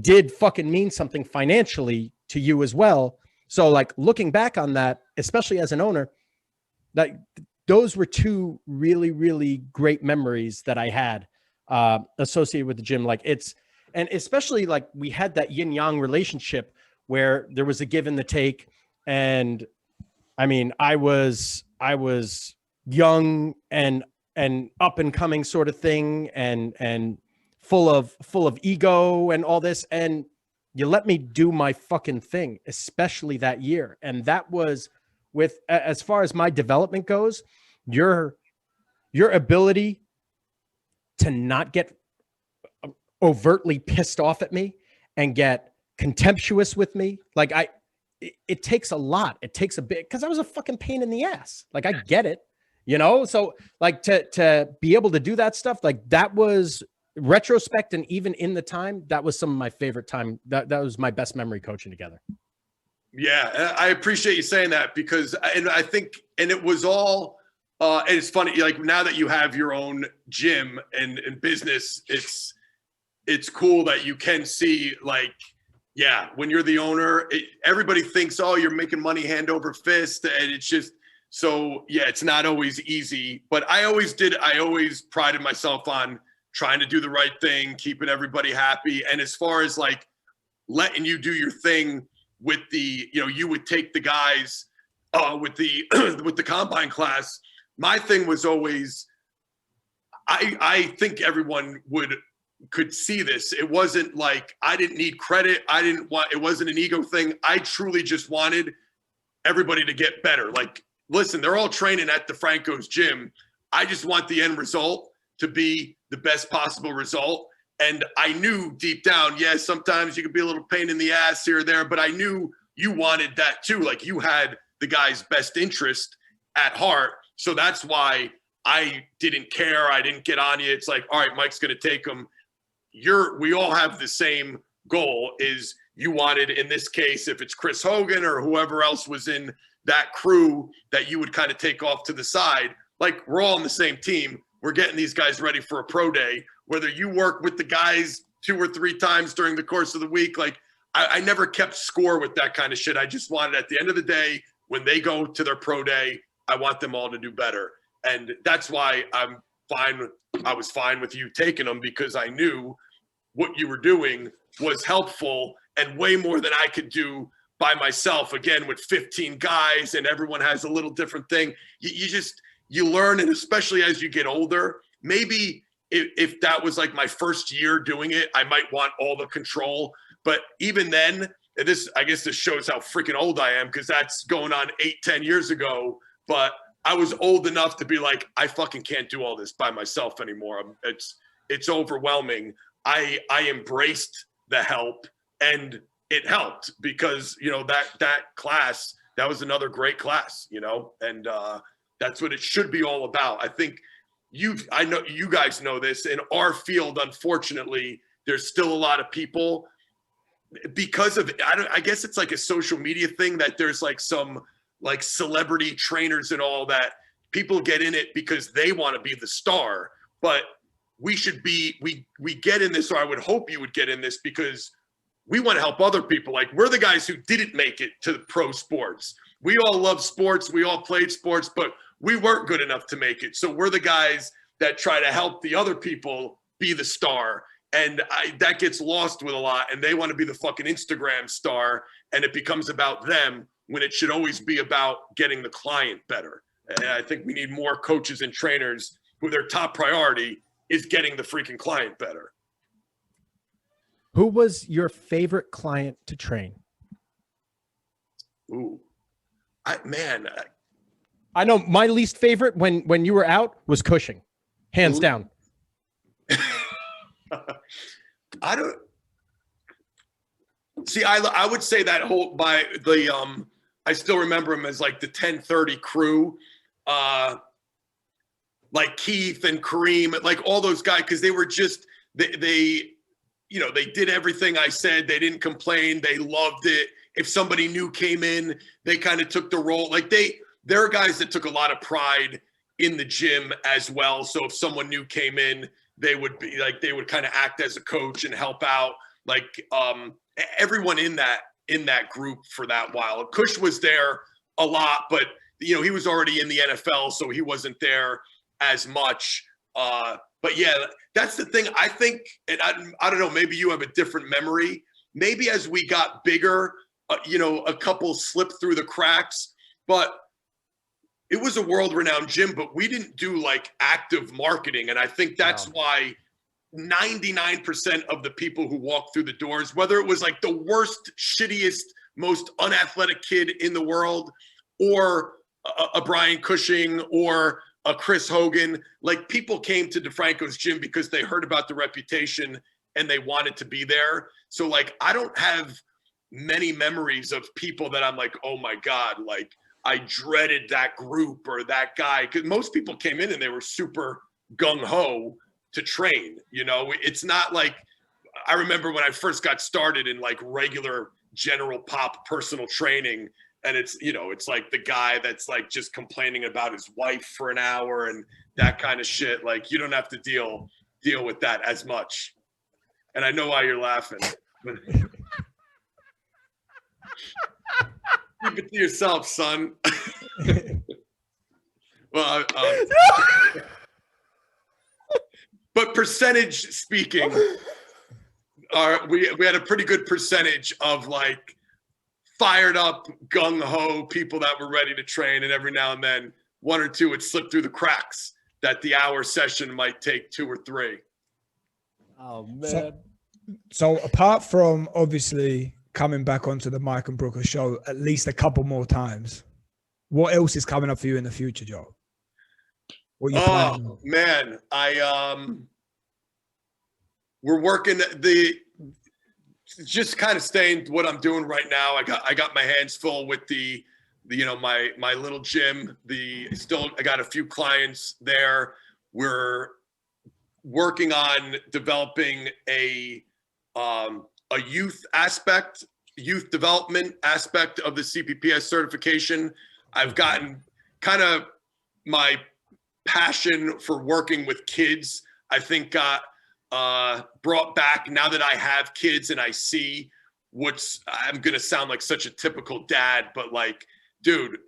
[SPEAKER 1] did fucking mean something financially to you as well. So looking back on that, especially as an owner, those were two really, really great memories that I had associated with the gym. And especially we had that yin yang relationship where there was a give and the take. And I mean, I was young and up and coming sort of thing and full of ego and all this. And you let me do my fucking thing, especially that year. And that was as far as my development goes, your ability to not get overtly pissed off at me and get contemptuous with me. It takes a lot. It takes a bit because I was a fucking pain in the ass. I get it. you know? So like to be able to do that stuff, like that was retrospect. And even in the time, that was some of my favorite time. That was my best memory coaching together.
[SPEAKER 2] Yeah. I appreciate you saying that because, and I think, and it was all, and it's funny, like now that you have your own gym and business, it's cool that you can see like, yeah, when you're the owner, everybody thinks, oh, you're making money hand over fist. And it's just, so yeah, it's not always easy, but I always prided myself on trying to do the right thing, keeping everybody happy. And as far as like letting you do your thing with the, you know, you would take the guys with the, with the combine class, my thing was always, I think everyone could see this. It wasn't like, I didn't need credit. It wasn't an ego thing. I truly just wanted everybody to get better. Like, listen, they're all training at DeFrancos Gym. I just want the end result to be the best possible result. And I knew deep down, yes, sometimes you could be a little pain in the ass here or there, but I knew you wanted that too. Like you had the guy's best interest at heart. So that's why I didn't care. I didn't get on you. It's like, all right, Mike's going to take him. We all have the same goal is you wanted, in this case, if it's Chris Hogan or whoever else was in that crew that you would kind of take off to the side. Like we're all on the same team. We're getting these guys ready for a pro day, whether you work with the guys 2 or 3 times during the course of the week. Like I never kept score with that kind of shit. I just wanted at the end of the day, when they go to their pro day, I want them all to do better. And that's why I was fine with you taking them because I knew what you were doing was helpful and way more than I could do by myself. Again, with 15 guys and everyone has a little different thing. You learn, and especially as you get older, maybe if that was like my first year doing it, I might want all the control. But even then, I guess this shows how freaking old I am because that's going on 8-10 years ago. But I was old enough to be like, I fucking can't do all this by myself anymore. It's overwhelming. I embraced the help and it helped because, you know, that class, that was another great class, you know, and that's what it should be all about. I think I know you guys know this in our field. Unfortunately, there's still a lot of people because of, I guess it's like a social media thing that there's like some like celebrity trainers and all that people get in it because they want to be the star, but we get in this, or I would hope you would get in this because we want to help other people. Like we're the guys who didn't make it to the pro sports. We all love sports. We all played sports, but we weren't good enough to make it. So we're the guys that try to help the other people be the star. And that gets lost with a lot. And they want to be the fucking Instagram star. And it becomes about them when it should always be about getting the client better. And I think we need more coaches and trainers who their top priority is getting the freaking client better.
[SPEAKER 1] Who was your favorite client to train?
[SPEAKER 2] Ooh,
[SPEAKER 1] I know my least favorite when you were out was Cushing, hands down.
[SPEAKER 2] I don't see. I would say that whole I still remember him as like the 1030 crew, like Keith and Kareem, like all those guys, because they were just they you know, they did everything I said. They didn't complain. They loved it. If somebody new came in, they kind of took the role. Like there are guys that took a lot of pride in the gym as well. So if someone new came in, they would kind of act as a coach and help out. Like everyone in that group for that while. Kush was there a lot, but you know, he was already in the NFL, so he wasn't there as much. But yeah, that's the thing. I think, and I don't know, maybe you have a different memory. Maybe as we got bigger, you know, a couple slipped through the cracks, but it was a world-renowned gym, but we didn't do like active marketing. And I think that's why 99% of the people who walked through the doors, whether it was like the worst, shittiest, most unathletic kid in the world, or a Brian Cushing or a Chris Hogan, like people came to DeFrancos Gym because they heard about the reputation and they wanted to be there. So like, I don't have many memories of people that I'm like, oh my God, like I dreaded that group or that guy, because most people came in and they were super gung-ho to train. You know, it's not like, I remember when I first got started in like regular general pop personal training, and it's, you know, it's like the guy that's like just complaining about his wife for an hour and that kind of shit. Like, you don't have to deal with that as much. And I know why you're laughing. But keep it to yourself, son. Well, but percentage speaking, we had a pretty good percentage of like fired up, gung ho people that were ready to train, and every now and then one or two would slip through the cracks that the hour session might take 2 or 3.
[SPEAKER 1] Oh man.
[SPEAKER 3] So apart from obviously coming back onto the Mike and Brooker Show at least a couple more times, what else is coming up for you in the future, Joe? What you planning on?
[SPEAKER 2] Man, we're working just kind of staying what I'm doing right now. I got my hands full with the you know, my little gym. I got a few clients there. We're working on developing a youth development aspect of the CPPS certification. I've gotten kind of my passion for working with kids, I think, got brought back now that I have kids and I see I'm going to sound like such a typical dad, but like, dude,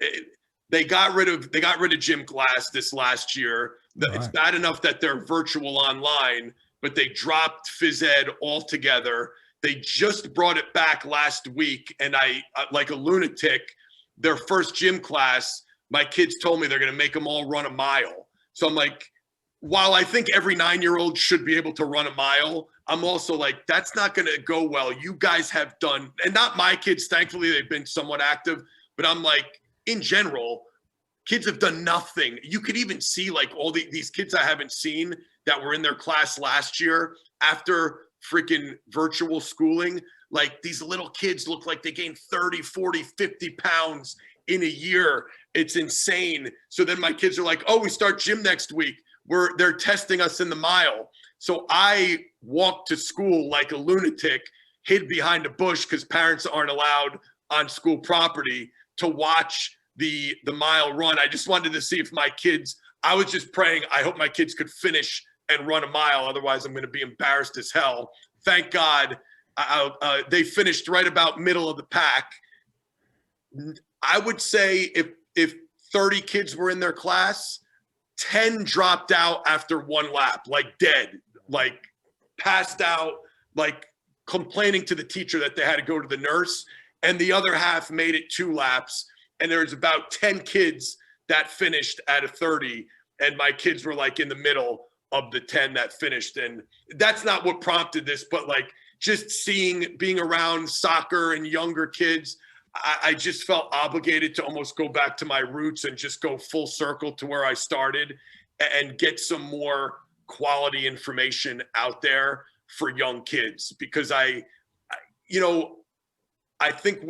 [SPEAKER 2] they got rid of gym class this last year. It's bad enough that they're virtual online, but they dropped phys ed altogether. They just brought it back last week, and I like a lunatic, their first gym class, my kids told me they're going to make them all run a mile. So I'm like, while I think every 9-year-old should be able to run a mile, I'm also like, that's not going to go well. You guys have done, and not my kids, thankfully, they've been somewhat active, but I'm like, in general, kids have done nothing. You could even see like all these kids I haven't seen that were in their class last year after freaking virtual schooling. Like, these little kids look like they gained 30, 40, 50 pounds in a year. It's insane. So then my kids are like, oh, we start gym next week. They're testing us in the mile. So I walked to school like a lunatic, hid behind a bush because parents aren't allowed on school property to watch the mile run. I just wanted to see if my kids, I was just praying, I hope my kids could finish and run a mile. Otherwise, I'm going to be embarrassed as hell. Thank God they finished right about middle of the pack. I would say if 30 kids were in their class, 10 dropped out after one lap, like dead, like passed out, like complaining to the teacher that they had to go to the nurse. And the other half made it 2 laps. And there was about 10 kids that finished out of 30. And my kids were like in the middle of the 10 that finished. And that's not what prompted this, but like just being around soccer and younger kids, I just felt obligated to almost go back to my roots and just go full circle to where I started and get some more quality information out there for young kids. Because I think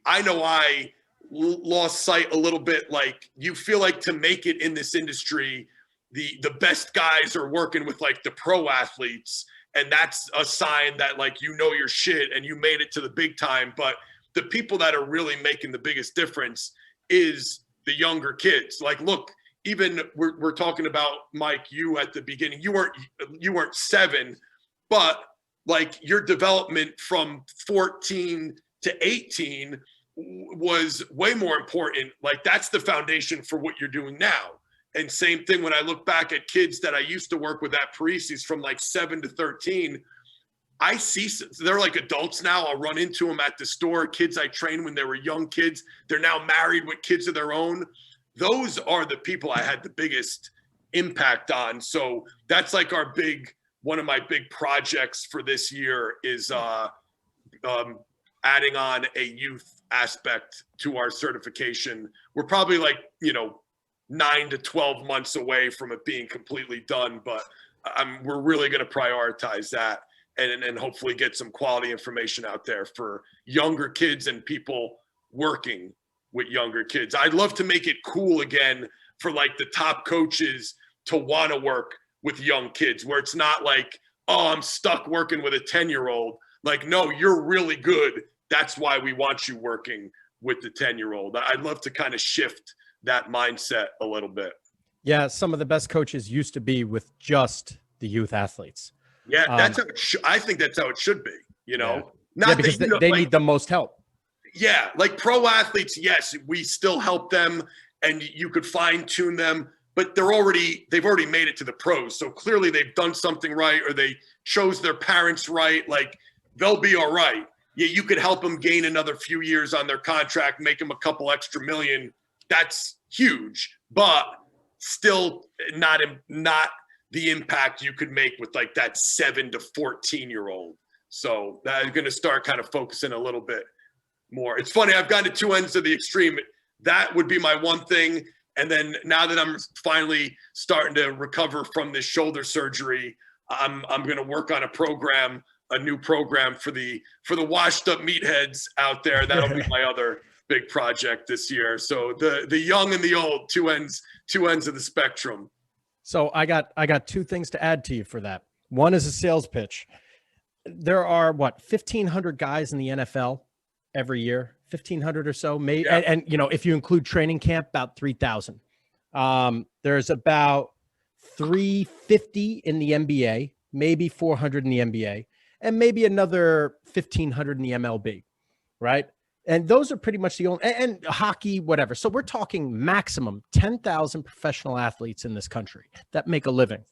[SPEAKER 2] I lost sight a little bit. Like, you feel like to make it in this industry, the best guys are working with like the pro athletes. And that's a sign that like, you know your shit and you made it to the big time. But the people that are really making the biggest difference is the younger kids. Like, look, even we're talking about, Mike, you at the beginning, you weren't 7, but like your development from 14 to 18 was way more important. Like, that's the foundation for what you're doing now. And same thing when I look back at kids that I used to work with at Parisi's from like 7 to 13, I see they're like adults now. I'll run into them at the store. Kids I trained when they were young kids. They're now married with kids of their own. Those are the people I had the biggest impact on. So that's like one of my big projects for this year is adding on a youth aspect to our certification. We're probably like, 9 to 12 months away from it being completely done, but we're really going to prioritize that. And hopefully get some quality information out there for younger kids and people working with younger kids. I'd love to make it cool again for like the top coaches to want to work with young kids, where it's not like, oh, I'm stuck working with a 10-year-old. Like, no, you're really good. That's why we want you working with the 10-year-old. I'd love to kind of shift that mindset a little bit.
[SPEAKER 1] Yeah, some of the best coaches used to be with just the youth athletes.
[SPEAKER 2] Yeah, that's how I think that's how it should be, you know?
[SPEAKER 1] Yeah.
[SPEAKER 2] Not
[SPEAKER 1] because
[SPEAKER 2] that,
[SPEAKER 1] they
[SPEAKER 2] like,
[SPEAKER 1] need the most help.
[SPEAKER 2] Yeah, like pro athletes, yes, we still help them and you could fine tune them, but they've already made it to the pros. So clearly they've done something right, or they chose their parents right. Like, they'll be all right. Yeah, you could help them gain another few years on their contract, make them a couple extra million. That's huge, but still not the impact you could make with like that 7 to 14-year-old. So I'm going to start kind of focusing a little bit more. It's funny, I've gotten to two ends of the extreme. That would be my one thing. And then now that I'm finally starting to recover from this shoulder surgery, I'm going to work on a new program for the washed up meatheads out there. That'll be my other big project this year. So the young and the old, two ends of the spectrum.
[SPEAKER 1] So I got two things to add to you for that. One is a sales pitch. There are 1,500 guys in the NFL every year, 1,500 or so, maybe.
[SPEAKER 2] Yeah.
[SPEAKER 1] And you know, if you include training camp, about 3,000. There's about 350 in the NBA, maybe 400 in the NBA, and maybe another 1,500 in the MLB, right? And those are pretty much the only, and hockey, whatever. So we're talking maximum 10,000 professional athletes in this country that make a living.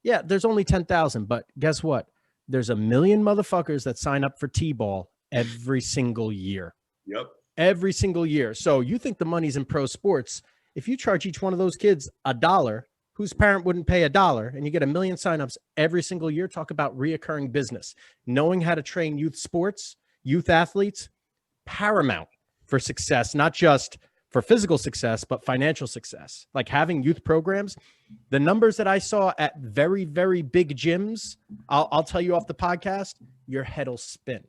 [SPEAKER 1] Yeah, there's only 10,000, but guess what? There's 1 million motherfuckers that sign up for T-ball every single year.
[SPEAKER 2] Yep.
[SPEAKER 1] Every single year. So you think the money's in pro sports. If you charge each one of those kids $1, whose parent wouldn't pay $1, and you get 1 million signups every single year, talk about reoccurring business. Knowing how to train youth sports, youth athletes, paramount for success, not just for physical success, but financial success. Like having youth programs, the numbers that I saw at very, very big gyms, I'll tell you off the podcast, your head will spin.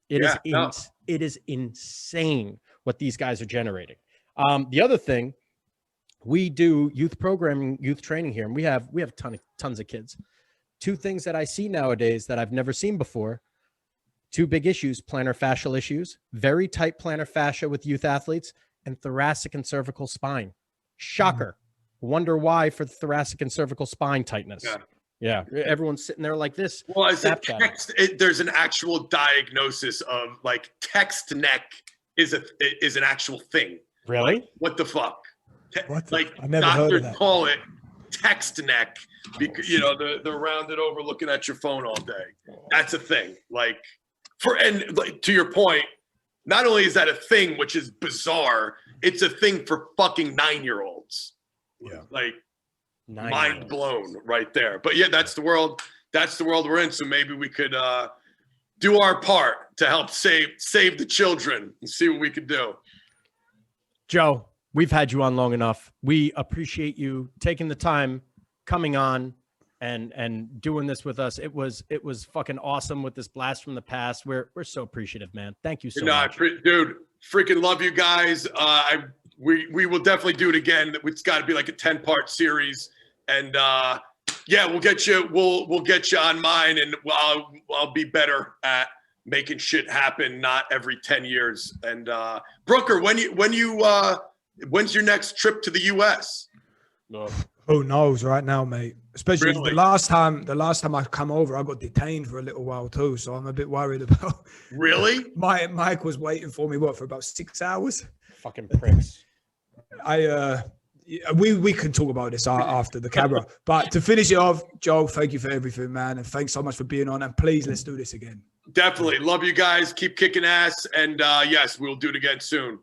[SPEAKER 1] It is insane what these guys are generating. The other thing, we do youth programming, youth training here, and we have tons of kids. Two things that I see nowadays that I've never seen before. Two big issues: plantar fascial issues, very tight plantar fascia with youth athletes, and thoracic and cervical spine. Shocker. Wonder why for the thoracic and cervical spine tightness. Yeah. Everyone's sitting there like this.
[SPEAKER 2] Well, I said there's an actual diagnosis of like text neck is an actual thing.
[SPEAKER 1] Really?
[SPEAKER 2] Like, what the fuck?
[SPEAKER 3] I never heard of that.
[SPEAKER 2] Call it text neck because, you know, they're rounded over looking at your phone all day. That's a thing. To your point, not only is that a thing, which is bizarre, it's a thing for fucking 9-year-olds.
[SPEAKER 3] Yeah.
[SPEAKER 2] Like, mind blown right there. But yeah, that's the world we're in. So maybe we could do our part to help save the children and see what we could do.
[SPEAKER 1] Joe, we've had you on long enough. We appreciate you taking the time, coming on and doing this with us. It was fucking awesome with this blast from the past. We're so appreciative, man. Thank you so much.
[SPEAKER 2] Dude, freaking love you guys. We will definitely do it again. It's got to be like a 10-part series. And yeah, we'll get you on mine, and I'll be better at making shit happen, not every 10 years. And Brooker, when's your next trip to the US?
[SPEAKER 3] Who knows right now, mate? Especially the last time I come over, I got detained for a little while too. So I'm a bit worried about.
[SPEAKER 2] Really?
[SPEAKER 3] Mike was waiting for me for about 6 hours.
[SPEAKER 1] Fucking pricks.
[SPEAKER 3] We can talk about this after the camera. But to finish it off, Joe, thank you for everything, man, and thanks so much for being on. And please, let's do this again.
[SPEAKER 2] Definitely. Love you guys. Keep kicking ass. And yes, we'll do it again soon.